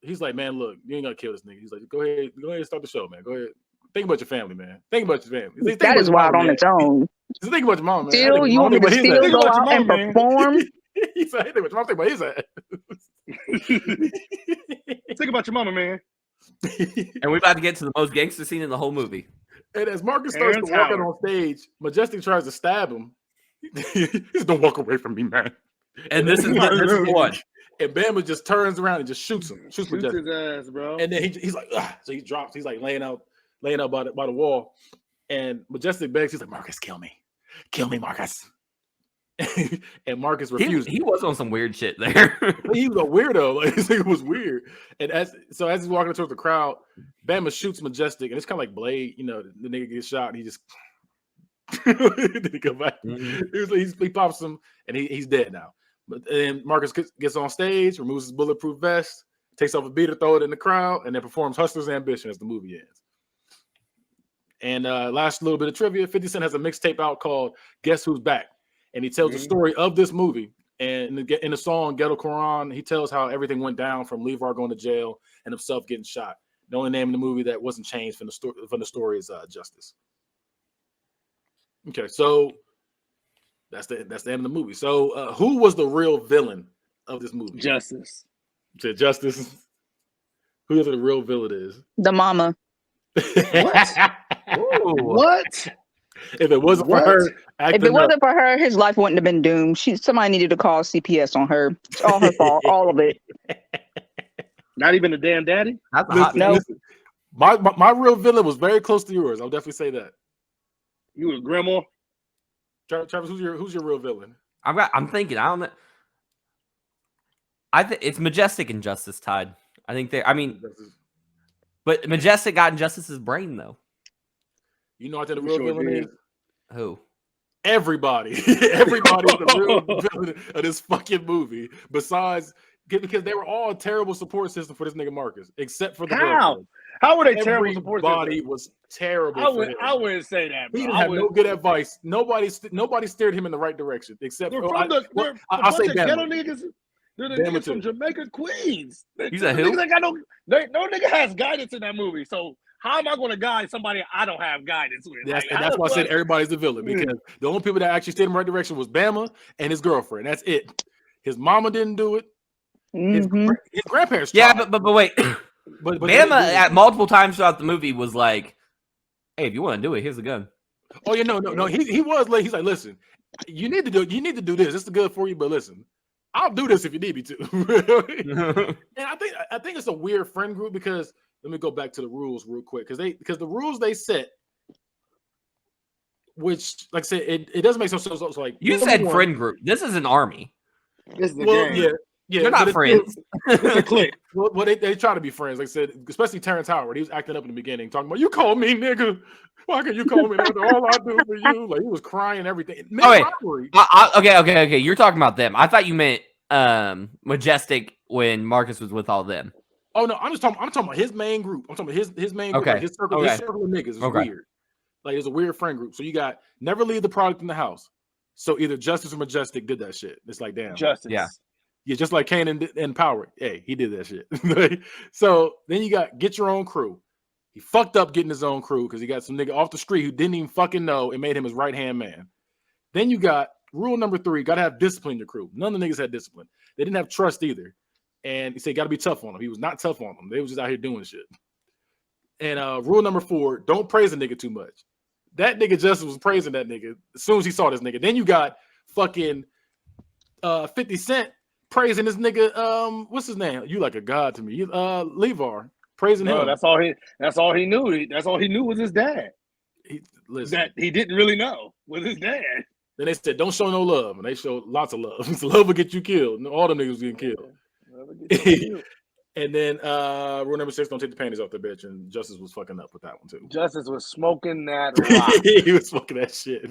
he's like, "Man, look, you ain't gonna kill this nigga." He's like, "Go ahead and start the show, man. Go ahead. Think about your family, man. Think about your family." That is wild on its own. Just think about your mom, man. Still, you want me to still go out and perform? He said, "Hey, think about his ass." Think about your mama, man. And we're about to get to the most gangster scene in the whole movie. And as Marcus starts to walk out on stage, Majestic tries to stab him. He's don't walk away from me, man. And this is the one. And Bama just turns around and just shoots him. Shoots his ass, bro. And then he's like, ugh. So he drops. He's like laying out by the wall. And Majestic begs. He's like, Marcus, kill me, Marcus. And Marcus refused. He was on some weird shit there. He was a weirdo. Like, this thing was weird. And as he's walking towards the crowd, Bama shoots Majestic, and it's kind of like Blade. You know, the nigga gets shot, and he just did he come back? Mm-hmm. He pops him, and he's dead now. But then Marcus gets on stage, removes his bulletproof vest, takes off a beater, throw it in the crowd, and then performs "Hustler's Ambition" as the movie ends. And last little bit of trivia: 50 Cent has a mixtape out called "Guess Who's Back." And he tells the story of this movie. And in the song Ghetto Quran, he tells how everything went down from LeVar going to jail and himself getting shot. The only name in the movie that wasn't changed from the story is Justice. Okay, so that's the end of the movie. So who was the real villain of this movie? Justice. To Justice. Who is the real villain is? The mama. What? What? If it wasn't for her, If it wasn't for her, his life wouldn't have been doomed. Somebody needed to call CPS on her. It's all her fault. All of it. Not even a damn daddy? That's a hot No. Listen, my real villain was very close to yours. I'll definitely say that. You was grandma? Travis, who's your real villain? I'm thinking. I don't know. I think it's Majestic and Justice tied. I think they. I mean, but Majestic got in Justice's brain though. You know what the real villain is? Who? Everybody. Everybody is the real villain of this fucking movie. Besides, because they were all a terrible support system for this nigga Marcus, except for the girlfriend. How were they terrible support system? Everybody was terrible. I wouldn't say that. Bro. He didn't have no good advice. Nobody steered him in the right direction, except they're for from I'll say ghetto niggas. They're the Bama niggas too. from Jamaica, Queens. You said who? No nigga has guidance in that movie. So how am I going to guide somebody I don't have guidance with? That's why I said everybody's the villain, because the only people that actually stayed in the right direction was Bama and his girlfriend. That's it. His mama didn't do it. His grandparents tried. Yeah, but wait. But Bama at multiple times throughout the movie was like, "Hey, if you want to do it, here's the gun." Oh yeah, no. He was like, he's like, listen, you need to do this. It's good for you, but listen, I'll do this if you need me to. And I think it's a weird friend group, because let me go back to the rules real quick, because the rules they set, which, like I said, it doesn't make sense. So like, You said friend group. This is an army. This is the well, game. yeah, They're not friends. It's a clique. Well, they try to be friends. Like I said, especially Terrence Howard. He was acting up in the beginning, talking about, you call me nigga. Why can you call me after all I do for you? Like, he was crying and everything. Okay. You're talking about them. I thought you meant Majestic when Marcus was with all them. Oh no, I'm talking about his main group. I'm talking about his main group. Okay. Like his circle of niggas is weird. Like, it's a weird friend group. So you got never leave the product in the house. So either Justice or Majestic did that shit. It's like, damn. Justice. Yeah, just like Kane and Power. Hey, he did that shit. So then you got get your own crew. He fucked up getting his own crew because he got some nigga off the street who didn't even fucking know and made him his right-hand man. Then you got rule number 3, gotta have discipline in your crew. None of the niggas had discipline. They didn't have trust either. And he said, gotta be tough on them. He was not tough on them. They was just out here doing shit. And rule number 4, don't praise a nigga too much. That nigga Justice was praising that nigga as soon as he saw this nigga. Then you got fucking 50 Cent praising this nigga. What's his name? You like a god to me. Levar praising him. That's all he knew. That's all he knew was his dad. That he didn't really know was his dad. Then they said, don't show no love. And they showed lots of love. So love will get you killed. All them niggas getting killed. And then rule number 6, don't take the panties off the bitch. And Justice was fucking up with that one too. Justice was smoking that rock. He was smoking that shit.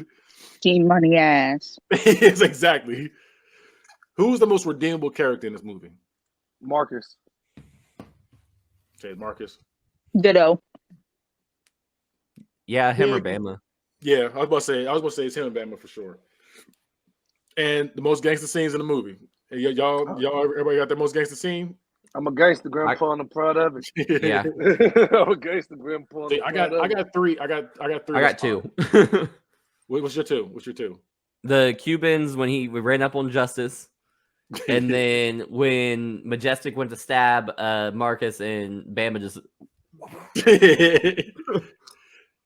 Team money ass. Yes, exactly. Who's the most redeemable character in this movie? Marcus. Okay, Marcus. Ditto. Yeah, him or Bama. Yeah, I was about to say it's him and Bama for sure. And the most gangster scenes in the movie. Y'all, everybody got the most gangster scene? I'm a gangster grandpa and I'm proud of it. Yeah. I'm a gangster grandpa. I got 3. I got 2. What's your 2? The Cubans when we ran up on Justice. And then when Majestic went to stab Marcus and Bama just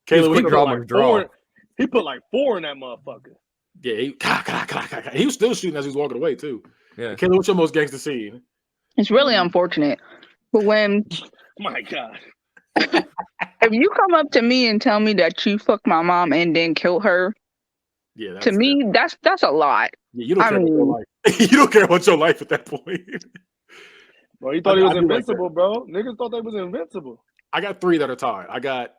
Kayla, he put like 4 in that motherfucker. Yeah, he was still shooting as he was walking away too. Yeah. Kayla, what's your most gangster scene? It's really unfortunate. But when My God. if you come up to me and tell me that you fucked my mom and then killed her, Yeah, to me that's a lot. Yeah, you don't care about your life. You don't care about your life at that point. Bro, he thought he was invincible, bro. Niggas thought they was invincible. I got 3 that are tied. I got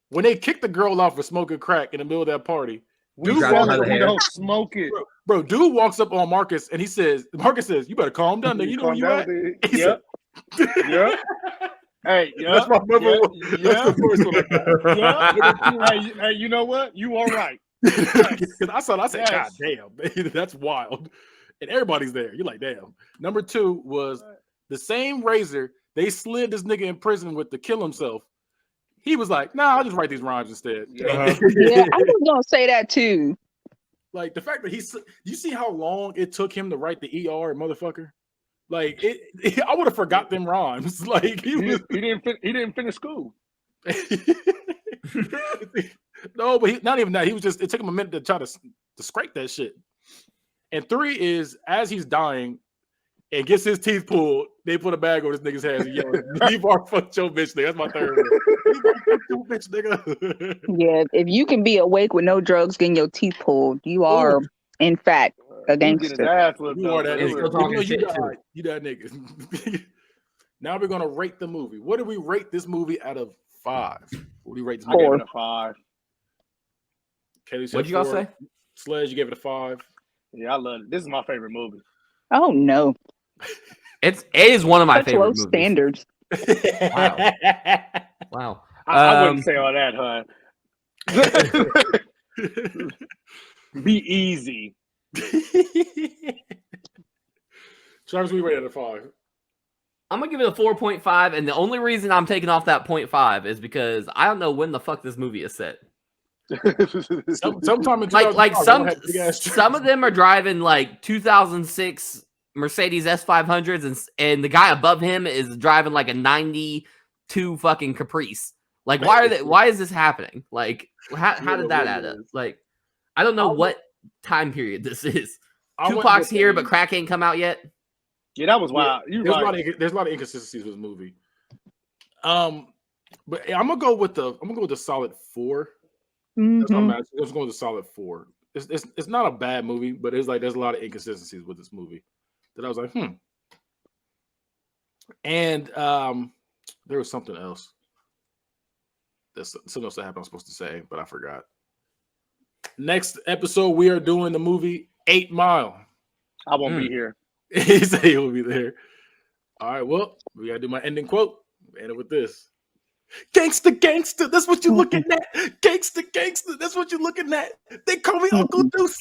when they kicked the girl off for smoking crack in the middle of that party. We Dude, don't smoke it. Bro, dude walks up on Marcus and Marcus says, you better calm down, nigga. You know where you at? Yep. Yep. Hey, yeah. That's my number one. That's the first one I got. Hey, you know what? You all right. Because I said, Yes. God damn, that's wild. And everybody's there. You're like, damn. Number 2 was the same razor They slid this nigga in prison with to kill himself. He was like, "Nah, I'll just write these rhymes instead." Yeah. Yeah, I was gonna say that too. Like the fact that you see how long it took him to write the ER, motherfucker. Like I would have forgot them rhymes. Like He didn't finish school. No, but not even that. He was just. It took him a minute to try to scrape that shit. And 3 is as he's dying and gets his teeth pulled, they put a bag over this nigga's head and yell, "Leave our fuck your bitch nigga." That's my third one. Leave our fuck your bitch nigga. Yeah, if you can be awake with no drugs getting your teeth pulled, you are, in fact, a He was getting his gangster. ass whipped You are up. that He's nigga. still talking You shit, died. too. You that nigga. Now we're gonna rate the movie. What do we rate this movie out of 5? What do you rate this I movie? gave 4. it a 5. Kelly said What'd you all 4. say? Sledge, you gave it a 5. Yeah, I love it. This is my favorite movie. Oh no, It is one of my such favorite low movies. standards. Wow. Wow. I wouldn't say all that, huh? Be easy. Travis, we rated it a 5. I'm gonna give it a 4.5, and the only reason I'm taking off that 0.5 is because I don't know when the fuck this movie is set. Sometime in Like 2005, some they had big-ass some of them are driving like 2006 Mercedes S500s, and the guy above him is driving like a 92 fucking Caprice. Like, why is this happening? Like, how did that add up? Like, I don't know what time period this is. Tupac's here, but crack ain't come out yet. Yeah, that was wild. Yeah, You're right. There's a lot of inconsistencies with this movie. But I'm gonna go with the solid 4. That's not Mhm. bad. I'm going with a solid 4. It's not a bad movie, but it's like there's a lot of inconsistencies with this movie that I was like, And there was something else. There's something else that happened I was supposed to say, but I forgot. Next episode, we are doing the movie 8 Mile. I won't be here. He said he will be there. All right, well, we gotta do my ending quote. End it with this. Gangster, gangster, that's what you're looking at. Gangster, gangster, that's what you're looking at. They call me Uncle Deuce.